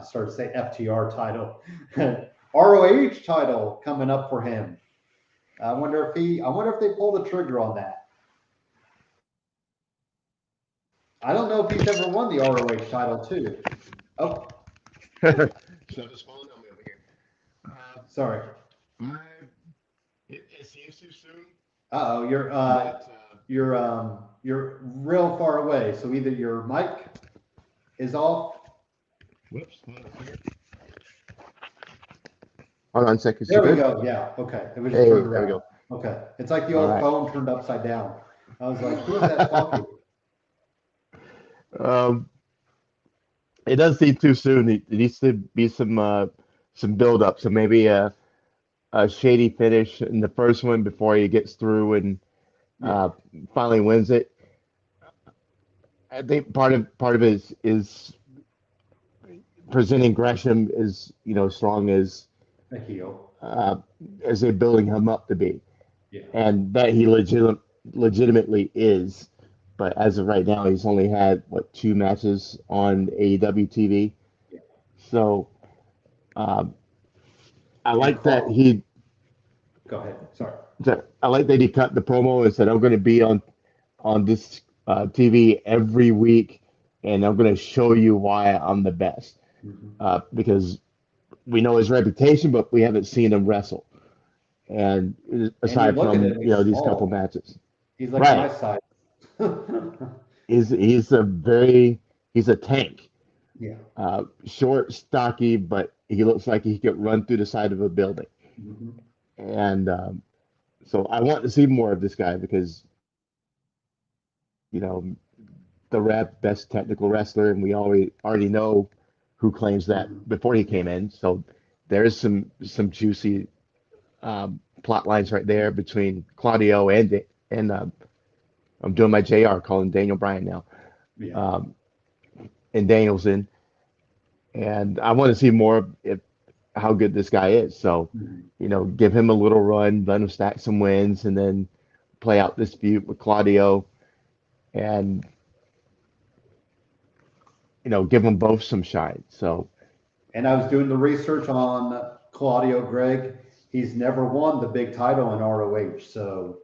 A: started to say FTR title. ROH title coming up for him. I wonder if they pull the trigger on that. I don't know if he's ever won the ROH title too. Oh. Sorry.
B: It seems too soon.
A: Uh-oh, you're real far away. So either your mic is off.
B: Whoops. Hold on a second.
A: There we go. Yeah. Okay. It was just turned around.
B: There we go.
A: Okay. It's like the old phone turned upside down. I was like, who is that talking?
B: It does seem too soon. It needs to be some build up. So maybe a shady finish in the first one before he gets through and finally wins it. I think part of it is presenting Gresham as strong as
A: a heel,
B: as they're building him up to be, and that he legitimately is. But as of right now, he's only had 2 matches on AEW TV. Yeah. So I like that he.
A: Go ahead. Sorry.
B: I like that he cut the promo and said, "I'm going to be on this TV every week, and I'm going to show you why I'm the best." Mm-hmm. Because we know his reputation, but we haven't seen him wrestle. And aside from these couple matches,
A: He's like my
B: Right.
A: size.
B: He's a tank.
A: Yeah.
B: Short, stocky, but he looks like he could run through the side of a building.
A: Mhm.
B: And so I want to see more of this guy because, you know, the best technical wrestler, and we already know who claims that
A: Mhm.
B: before he
A: Yeah.
B: came in. So there's some juicy plot lines right there between Claudio and I'm doing my JR calling Daniel Bryan now,
A: Yeah.
B: um, and Danielson, and I want to see more of how good this guy is. So,
A: Mhm.
B: give him a little run, let him stack some wins, and then play out this feud with Claudio, and give them both some shine. So,
A: And I was doing the research on Claudio Greg. He's never won the big title in ROH, so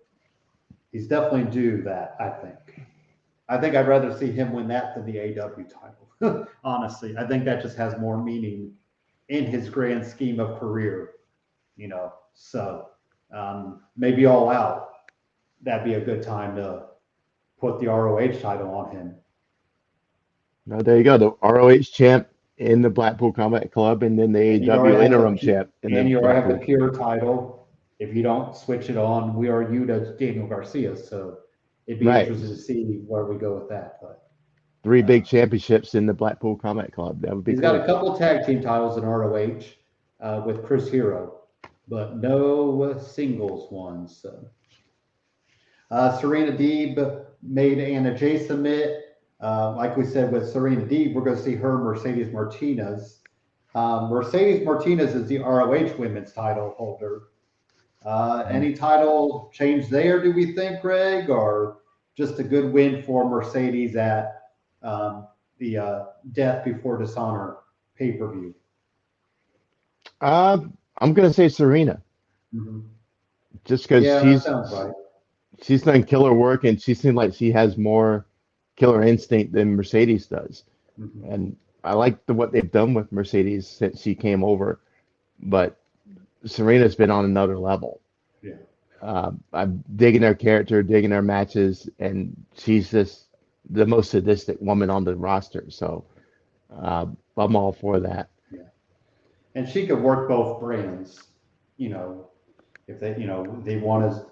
A: he's definitely due that, I think. I think I'd rather see him win that than the AW title. Honestly, I think that just has more meaning in his grand scheme of career, So maybe All Out, that'd be a good time to put the ROH title on him.
B: there you go, the ROH champ in the Blackpool Combat Club, and then the
A: And you'd
B: AEW
A: already have
B: interim champ in the
A: you already have the
B: Blackpool.
A: pure title. If you don't switch it on, we are you to Daniel Garcia. So it'd be
B: Right.
A: interesting to see where we go with that. But
B: Three
A: uh,
B: big championships in the Blackpool Combat Club. That would be
A: he's got a
B: cool.
A: couple tag team titles in ROH with Chris Hero, but no singles ones. So Serena Deeb made Anna Jay submit. Like we said with Serena Deeb, we're going to see her Mercedes Martinez. Mercedes Martinez is the ROH women's title holder. Any title change there, do we think, Greg, or just a good win for Mercedes at the Death Before Dishonor pay-per-view?
B: I'm gonna say Serena,
A: Mm-hmm.
B: just because
A: Yeah, that sounds right.
B: she's done killer work, and she seems like she has more killer instinct than Mercedes does.
A: Mm-hmm.
B: And I like what they've done with Mercedes since she came over, but Serena's been on another level.
A: Yeah.
B: I'm digging her character, digging her matches, and she's just the most sadistic woman on the roster. So I'm all for that.
A: Yeah. And she could work both brands, you know, if they want to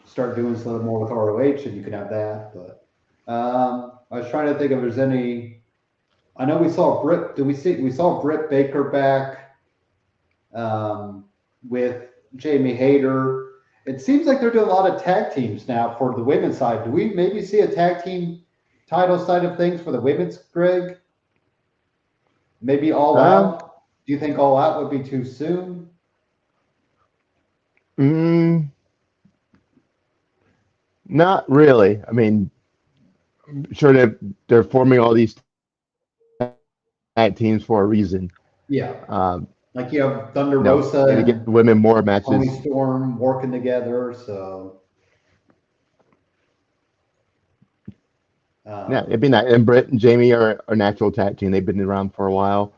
A: start doing something more with ROH, and you could have that. But I was trying to think if there's any. I know we saw Britt. Did we see? We saw Britt Baker back with Jamie Hayter. It seems like they're doing a lot of tag teams now for the women's side. Do we maybe see a tag team title side of things for the women's, Greg? Maybe All
B: Um,
A: Out. Do you think All Out would be too soon?
B: mm, Not really. I mean, sure they're forming all these tag teams for a reason.
A: Yeah.
B: Um,
A: Like you have Thunder Rosa
B: maybe get
A: and
B: the women more
A: Tony
B: matches.
A: Storm working together. So
B: Yeah,
A: um,
B: it'd be nice. And Britt and Jamie are a natural tag team. They've been around for a while.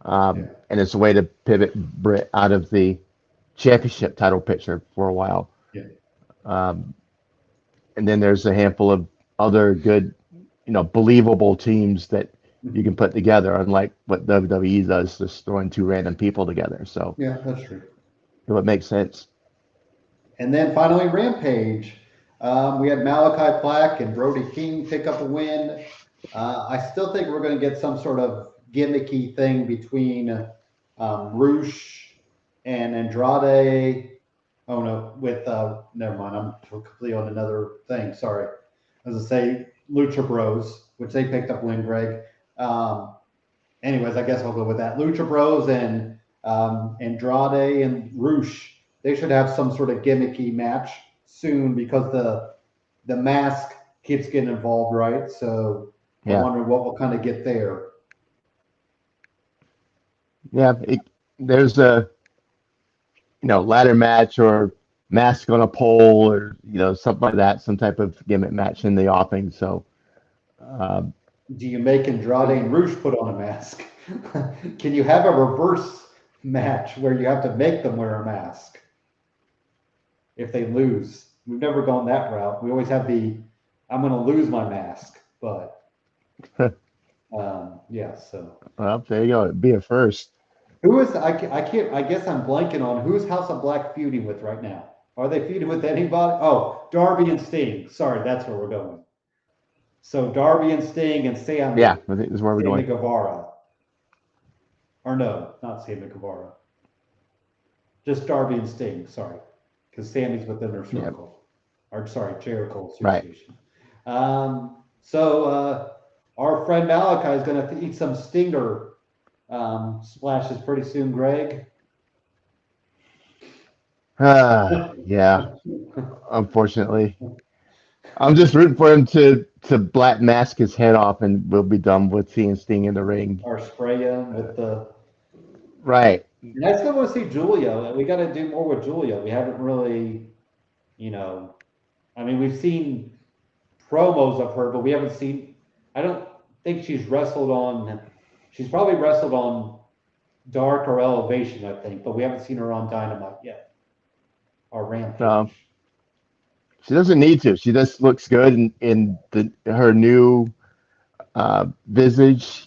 A: yeah,
B: And it's a way to pivot Britt out of the championship title picture for a while.
A: yeah.
B: Um, and then there's a handful of other good, believable teams that you can
A: Mhm.
B: put together, unlike what WWE does, just throwing two random people together. So
A: Yeah, that's true.
B: it would make sense.
A: And then finally, Rampage. We had Malachi Black and Brody King pick up a win. I still think we're going to get some sort of gimmicky thing between Roosh and Andrade. Oh no, with never mind. I'm completely on another thing. Sorry. As I say, Lucha Bros, which they picked up win, Greg. Um, anyways, I guess I'll go with that. Lucha Bros and Andrade and Roosh, they should have some sort of gimmicky match soon because the mask keeps getting involved, right? So I
B: Yeah.
A: wonder what we'll kind of get there.
B: Yeah. There's a, ladder match or mask on a pole or, something like that, some type of gimmick match in the offing. So, um,
A: Do you make Andrade and Roosh put on a mask? Can you have a reverse match where you have to make them wear a mask if they lose? We've never gone that route. We always have I'm going to lose my mask, but yeah. So
B: Well, there you go. It'd be a first.
A: who is I can't I guess I'm blanking on who's House of Black feuding with right now. Are they feuding with anybody? Oh, Darby and Sting. Sorry, that's where we're going. So Darby and Sting and
B: Yeah, I think this is where we're
A: Sammy
B: going.
A: Guevara. Or no, not Sammy Guevara. Just Darby and Sting, sorry. Because Sammy's within their circle. Or sorry, Jericho Association. Right. So our friend Malachi is going to eat some Stinger splashes pretty soon, Greg.
B: Yeah, unfortunately. I'm just rooting for him to black mask his head off, and we'll be done with seeing Sting in the ring.
A: Or spray him with the.
B: Right.
A: And I still want to see Julia. We got to do more with Julia. We haven't really, I mean, we've seen promos of her, but we haven't seen. I don't think she's wrestled on. She's probably wrestled on Dark or Elevation, I think, but we haven't seen her on Dynamite yet. Or Rampage.
B: She doesn't need to. She just looks good in her new visage.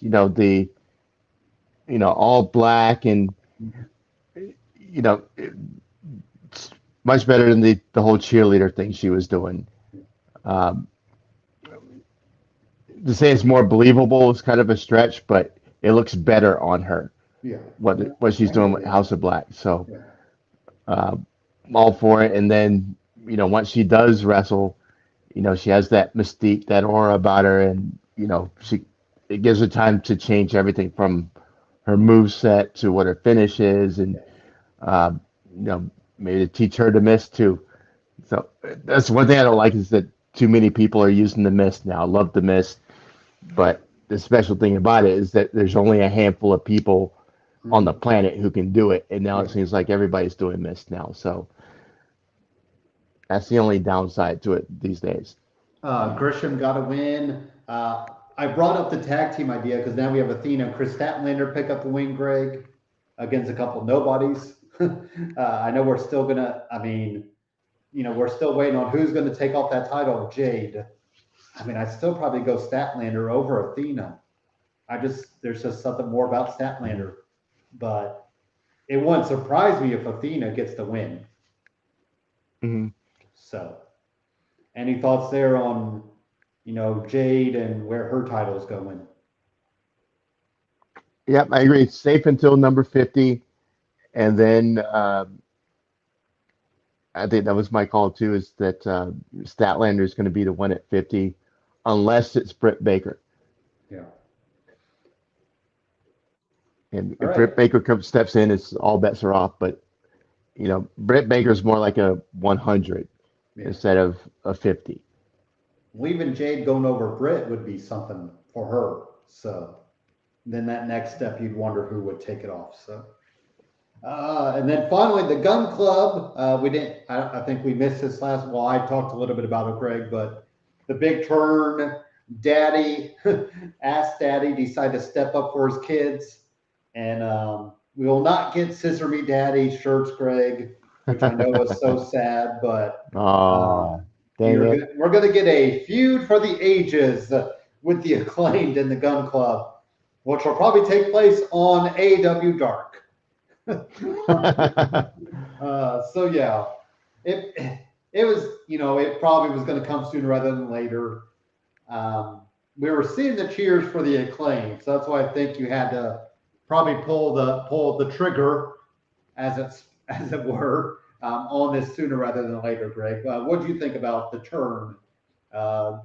B: All black and much better than the whole cheerleader thing she was doing. To say it's more believable is kind of a stretch, but it looks better on her.
A: Yeah.
B: What she's doing with House of Black. So all for it. And then once she does wrestle, she has that mystique, that aura about her, and it gives her time to change everything from her move set to what her finish is, and maybe to teach her to miss too. So that's one thing I don't like is that too many people are using the mist now. I love the mist, but the special thing about it is that there's only a handful of people on the planet who can do it, and now it seems like everybody's doing mist now. So that's the only downside to it these days.
A: Grisham got a win. I brought up the tag team idea because now we have Athena and Chris Statlander pick up the win, Greg, against a couple of nobodies. I know we're still we're still waiting on who's going to take off that title of Jade. I'd still probably go Statlander over Athena. There's just something more about Statlander, but it wouldn't surprise me if Athena gets the win.
B: Mm-hmm.
A: So, any thoughts there on, Jade and where her title is going?
B: Yep, I agree. It's safe until number 50. And then I think that was my call too, is that Statlander is going to be the one at 50, unless it's Britt Baker.
A: Yeah.
B: And if Britt Baker steps in, it's all bets are off. But, Britt Baker's more like a 100 instead of a 50.
A: Leaving Jade going over Britt would be something for her. So then that next step, you'd wonder who would take it off. So, and then finally, the Gun Club. I think we missed this last. Well, I talked a little bit about it, Greg, but the big turn. Daddy, Ask Daddy, decided to step up for his kids, and we will not get Scissor Me Daddy shirts, Greg, which I know is so sad, but we're going to get a feud for the ages with the Acclaimed and the Gun Club, which will probably take place on AEW Dark. So yeah, it was, it probably was going to come sooner rather than later. We were seeing the cheers for the Acclaim, so that's why I think you had to probably pull the trigger, as it were, on this sooner rather than later, Greg. What do you think about the turn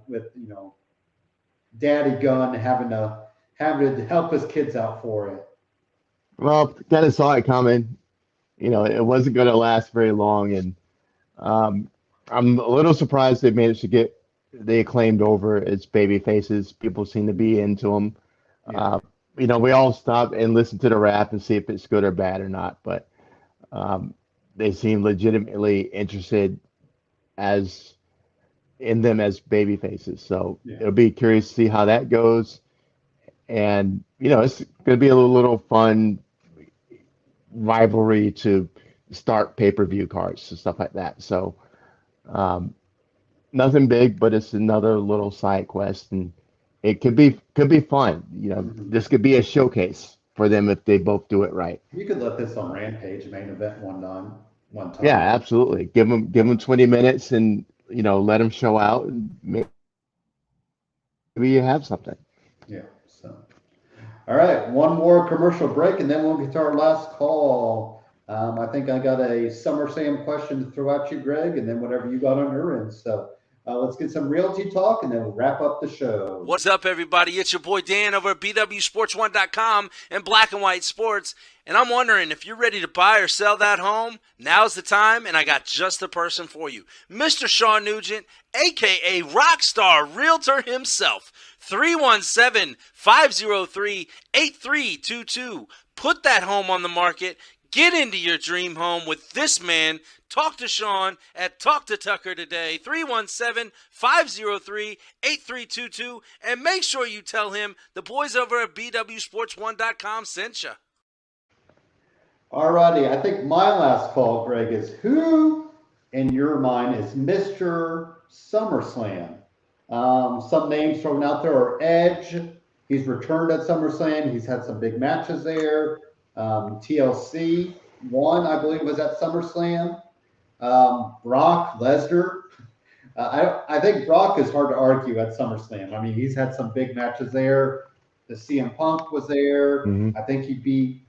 A: with Daddy Gunn having to help his kids out for it?
B: Well, kind of saw it coming. It wasn't going to last very long, and I'm a little surprised they managed to get the Acclaimed over as baby faces. People seem to be into them. Yeah. We all stop and listen to the rap and see if it's good or bad or not, but they seem legitimately interested in them as baby faces. So it'll be curious to see how that goes. And, it's going to be a little fun rivalry to start pay-per-view cards and stuff like that. So Nothing big, but it's another little side quest, and it could be fun. This could be a showcase for them if they both do it right.
A: You could let this on Rampage main event one
B: Yeah,
A: time.
B: absolutely. Give them 20 minutes, and let them show out, and maybe you have something.
A: Yeah. So, all right, one more commercial break, and then we'll get to our last call. I think I got a SummerSlam question to throw at you, Greg, and then whatever you got on your end. So let's get some realty talk, and then we'll wrap up the show.
C: What's up, everybody? It's your boy Dan over at BWSPORTS1.com and Black and White Sports. And I'm wondering if you're ready to buy or sell that home, now's the time, and I got just the person for you. Mr. Sean Nugent, a.k.a. Rockstar Realtor himself. 317-503-8322. Put that home on the market. Get into your dream home with this man. Talk to Sean at Talk to Tucker today, 317-503-8322, and make sure you tell him the boys over at BWSports1.com sent you.
A: All righty, I think my last call, Greg, is who in your mind is Mr. SummerSlam? Some names thrown out there are Edge. He's returned at SummerSlam. He's had some big matches there. TLC one, I believe, was at SummerSlam. Brock Lesnar. I think Brock is hard to argue at SummerSlam. I mean, he's had some big matches there. The CM Punk was there.
B: Mhm.
A: I think he beat.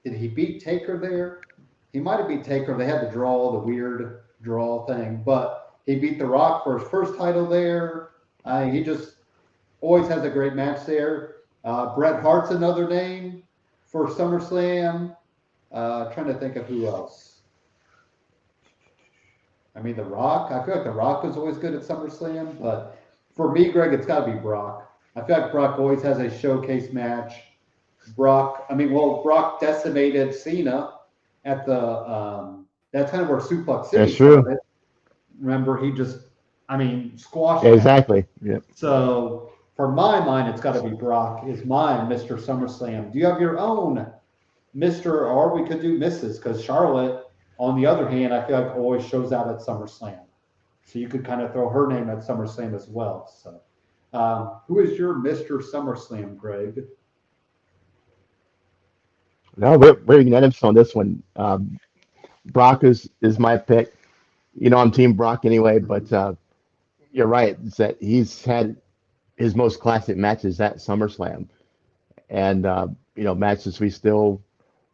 A: Did he beat Taker there? He might have beat Taker. They had the weird draw thing, but he beat The Rock for his first title there. He just always has a great match there. Bret Hart's another name for SummerSlam. Trying to think of who else. I mean, The Rock. I feel like The Rock was always good at SummerSlam, but for me, Greg, it's got to be Brock. I feel like Brock always has a showcase match. Brock decimated Cena at the that's kind of where Suplex City
B: That's true.
A: started. Remember, he just, squashed
B: Yeah,
A: that.
B: exactly. Yeah.
A: So for my mind, it's got to be Brock is mine, Mr. SummerSlam. Do you have your own Mr. or we could do Mrs. because Charlotte, on the other hand, I feel like always shows out at SummerSlam. So you could kind of throw her name at SummerSlam as well. So who is your Mr. SummerSlam, Greg?
B: No, we're unanimous on this one. Brock is my pick. I'm Team Brock anyway, but you're right. It's that he's had his most classic matches at SummerSlam, and matches we still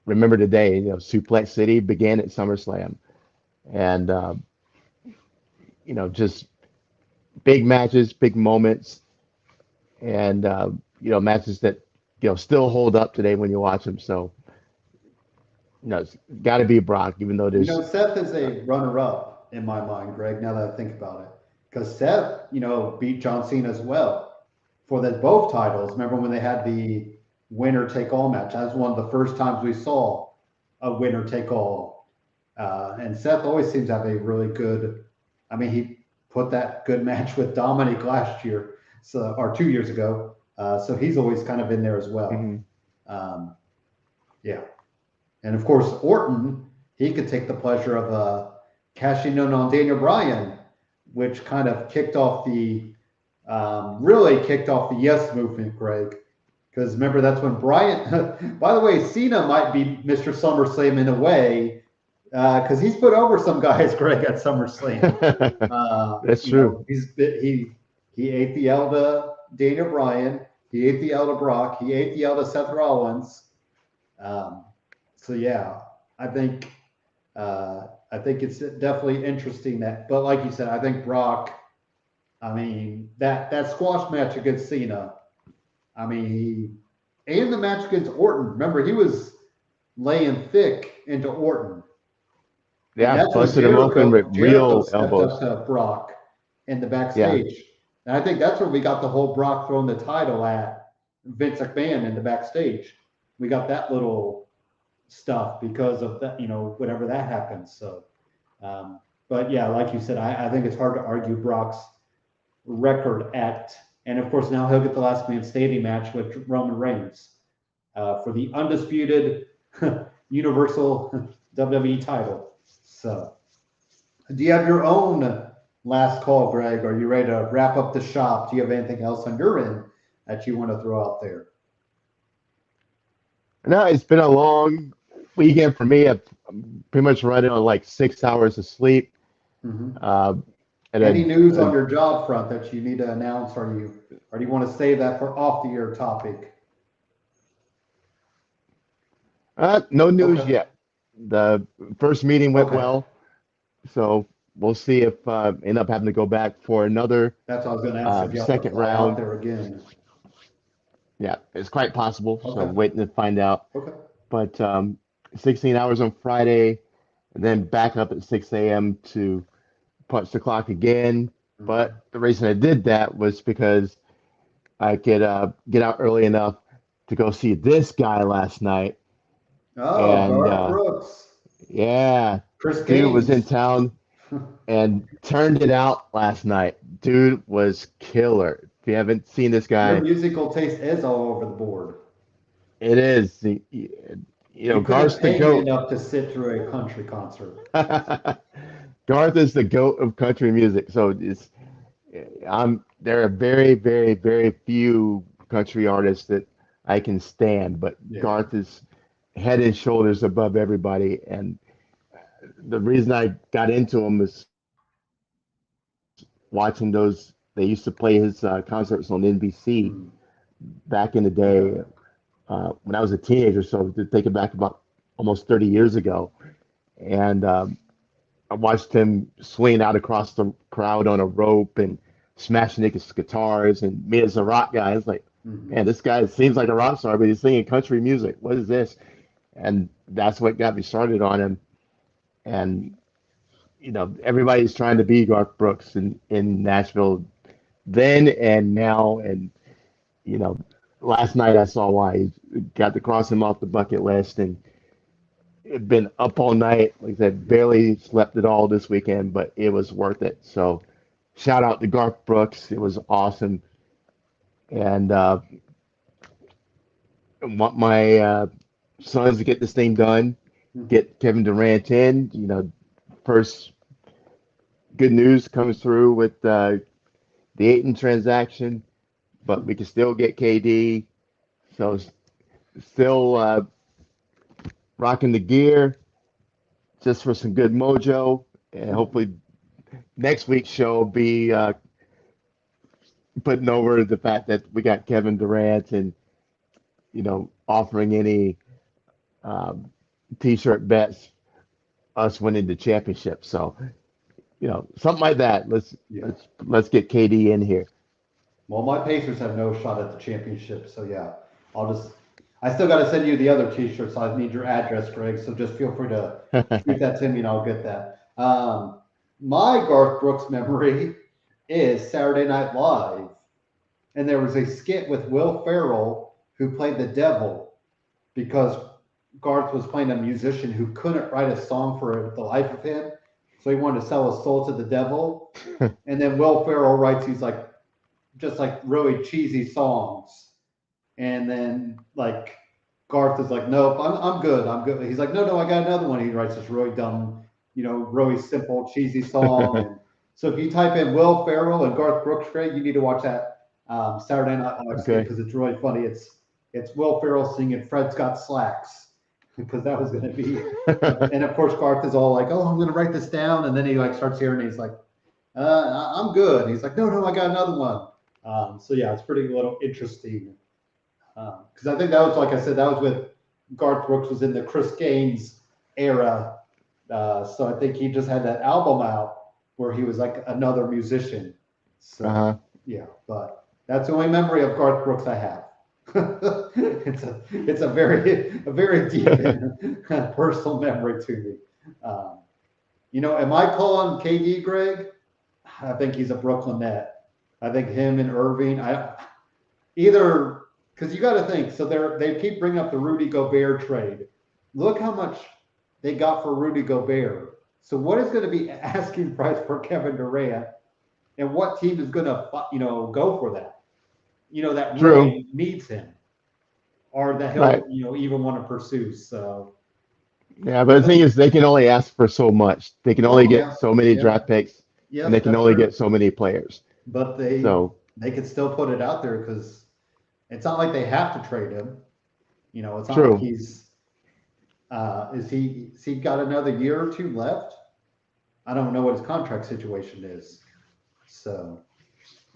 B: remember today. Suplex City began at SummerSlam, and just big matches, big moments, and matches that still hold up today when you watch them. So. It's got to be Brock, even though there's.
A: Seth is a runner-up in my mind, Greg, now that I think about it. Because Seth, beat John Cena as well for both titles. Remember when they had the winner-take-all match? That was one of the first times we saw a winner-take-all. And Seth always seems to have a really good he put that good match with Dominic last year, or 2 years ago. So he's always kind of in there as well.
B: Mm-hmm.
A: Yeah. And of course, Orton, he could take the pleasure of cashing in on Daniel Bryan, which kind of really kicked off the Yes movement, Greg. Because remember, that's when Bryan, by the way, Cena might be Mr. SummerSlam in a way, because he's put over some guys, Greg, at SummerSlam.
B: That's true.
A: He ate the L to Daniel Bryan. He ate the L to Brock. He ate the L to Seth Rollins. So yeah, I think it's definitely interesting but like you said, I think Brock, that squash match against Cena, and the match against Orton. Remember, he was laying thick into Orton.
B: Yeah, busted him open with real elbows.
A: Up to Brock in the backstage, and I think that's where we got the whole Brock throwing the title at Vince McMahon in the backstage. We got that little stuff because of that, whatever that happens. So, but yeah, like you said, I think it's hard to argue Brock's record and of course now he'll get the last man standing match with Roman Reigns for the undisputed Universal WWE title. So, Do you have your own last call, Greg? Are you ready to wrap up the shop? Do you have anything else on your end that you want to throw out there?
B: No, it's been a long weekend for me. I've pretty much running on like 6 hours of sleep.
A: Mm-hmm.
B: Uh, and
A: Any
B: then,
A: news on your job front that you need to announce, or do you want to save that for off the air topic?
B: no news
A: Okay.
B: yet. The first meeting went
A: Okay.
B: well, so we'll see if end up having to go back for another
A: That's what I was going to ask, if you have to
B: second
A: fly out
B: round.
A: there again.
B: Yeah, it's quite possible. So
A: Okay.
B: waiting to find out.
A: Okay.
B: But 16 hours on Friday, and then back up at 6 a.m. to punch the clock again. But the reason I did that was because I could get out early enough to go see this guy last night.
A: Oh,
B: And
A: Garth Brooks.
B: yeah,
A: Chris
B: dude was in
A: Gaines.
B: town and turned it out last night. Dude was killer. If you haven't seen this
A: Your
B: guy,
A: musical taste is all over the board.
B: it is.
A: You couldn't
B: Garth's the
A: pay me
B: GOAT.
A: enough to sit through a country concert.
B: Garth is the GOAT of country music. So there are very, very, very few country artists that I can stand, but
A: Yeah.
B: Garth is head and shoulders above everybody. And the reason I got into him was watching those. They used to play his concerts on NBC back in the day
A: Okay.
B: when I was a teenager. So to take it back about almost 30 years ago, and I watched him swing out across the crowd on a rope and smashing niggas' guitars. And me as a rock guy, I was like, man, this guy seems like a rock star, but he's singing country music. What is this? And that's what got me started on him. And everybody's trying to be Garth Brooks in Nashville then and now. And you know, last night I saw why. He got to cross him off the bucket list, and it been up all night. Like I said, barely slept at all this weekend, but it was worth it. So shout out to Garth Brooks. It was awesome. And I want my sons to get this thing done, get Kevin Durant in. First good news comes through with the Ayton transaction, but we can still get KD. So still rocking the gear just for some good mojo. And hopefully next week's show will be putting over the fact that we got Kevin Durant and, offering any T-shirt bets, us winning the championship. So, something like that. Let's get KD in here.
A: Well, my Pacers have no shot at the championship, so yeah, I still got to send you the other T-shirts. So I need your address, Greg. So just feel free to shoot that to me, and I'll get that. My Garth Brooks memory is Saturday Night Live, and there was a skit with Will Ferrell who played the devil because Garth was playing a musician who couldn't write a song for the life of him, so he wanted to sell his soul to the devil. And then Will Ferrell writes these just really cheesy songs, and then Garth is like, nope, I'm good. He's like, no, I got another one. He writes this really dumb, really simple, cheesy song. And so if you type in Will Ferrell and Garth Brooks, Greg, you need to watch that Saturday Night Live skit because it's really funny. It's Will Ferrell singing "Fred's Got Slacks" because that was going to be, and of course Garth is all like, oh, I'm going to write this down, and then he starts hearing it, he's like, I'm good. And he's like, no, I got another one. So yeah, it's pretty little interesting. Because I think that was, like I said, that was with Garth Brooks was in the Chris Gaines era. So I think he just had that album out where he was like another musician. So yeah, but that's the only memory of Garth Brooks I have. It's a very deep and personal memory to me. Am I calling KD, Greg? I think he's a Brooklyn Net. I think him and Irving. Either. Because you got to think, so they keep bringing up the Rudy Gobert trade. Look how much they got for Rudy Gobert. So what is going to be asking price for Kevin Durant, and what team is going to go for that? That really needs him, or that he'll even want to pursue. So
B: Yeah, but the thing is, they can only ask for so much. They can only get so many draft picks, and they can
A: that's
B: only
A: true.
B: get so many players.
A: But
B: So
A: they could still put it out there because it's not like they have to trade him. You know, it's not like
B: true.
A: he's is he got another year or two left? I don't know what his contract situation is. So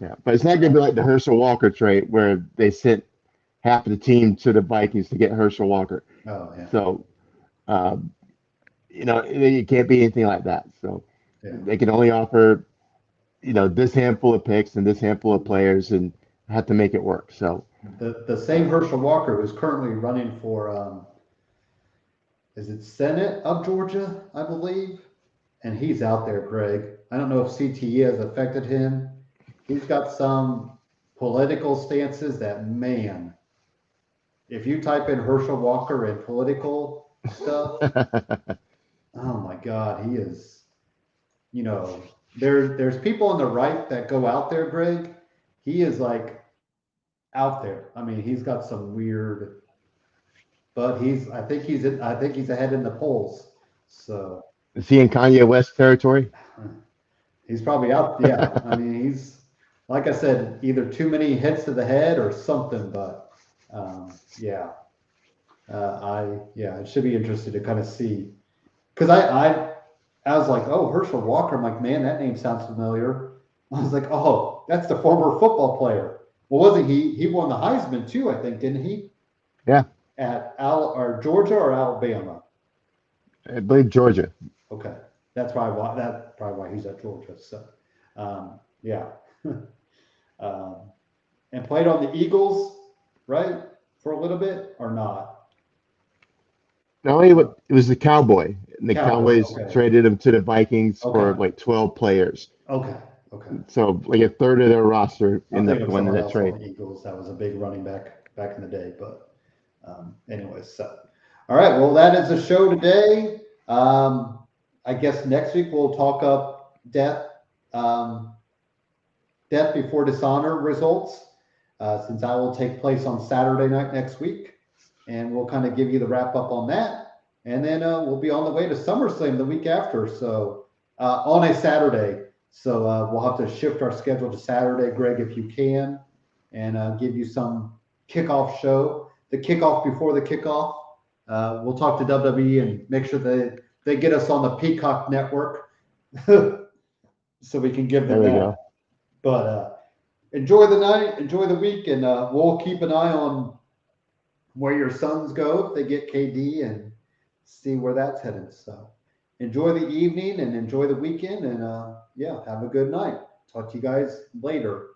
B: Yeah, but it's not going to be like the Herschel Walker trade where they sent half of the team to the Vikings to get Herschel Walker.
A: oh yeah.
B: So, um, it can't be anything like that. So
A: Yeah.
B: they can only offer, this handful of picks and this handful of players and have to make it work. So
A: The same Herschel Walker who's currently running for is it Senate of Georgia, I believe? And he's out there, Greg. I don't know if CTE has affected him. He's got some political stances that, man, if you type in Herschel Walker and political stuff, oh my God, he is, there's people on the right that go out there, Greg. He is like out there. I mean, he's got some weird, but I think he's ahead in the polls. So
B: is he in Kanye West territory?
A: he's probably out. Yeah. I mean, he's, like I said, either too many hits to the head or something, but yeah. I should be interested to kind of see, because I was like, oh, Herschel Walker. I'm like, man, that name sounds familiar. I was like, oh, that's the former football player. Well, wasn't he? He won the Heisman too, I think, didn't he?
B: Yeah,
A: At Georgia or Alabama?
B: I believe Georgia.
A: Okay, that's probably why he's at Georgia. So, yeah, and played on the Eagles, right, for a little bit or not?
B: No, it was the Cowboy, and the
A: Cowboys.
B: Cowboys
A: Okay.
B: traded him to the Vikings for
A: Okay.
B: like 12 players.
A: Okay. Okay.
B: So like a third of their roster
A: I'm
B: ended
A: thinking
B: up
A: of
B: winning
A: someone
B: that
A: else
B: trade.
A: on the Eagles that was a big running back in the day. But anyways, so all right. Well, that is the show today. I guess next week we'll talk up death before dishonor results, since that will take place on Saturday night next week, and we'll kind of give you the wrap up on that, and then we'll be on the way to SummerSlam the week after. So on a Saturday. So we'll have to shift our schedule to Saturday, Greg, if you can, and give you some kickoff show, the kickoff before the kickoff. We'll talk to WWE and make sure that they get us on the Peacock network so we can give them
B: There we
A: that.
B: go.
A: But enjoy the night, enjoy the week, and we'll keep an eye on where your Suns go if they get KD and see where that's headed. So enjoy the evening and enjoy the weekend, and yeah, have a good night. Talk to you guys later.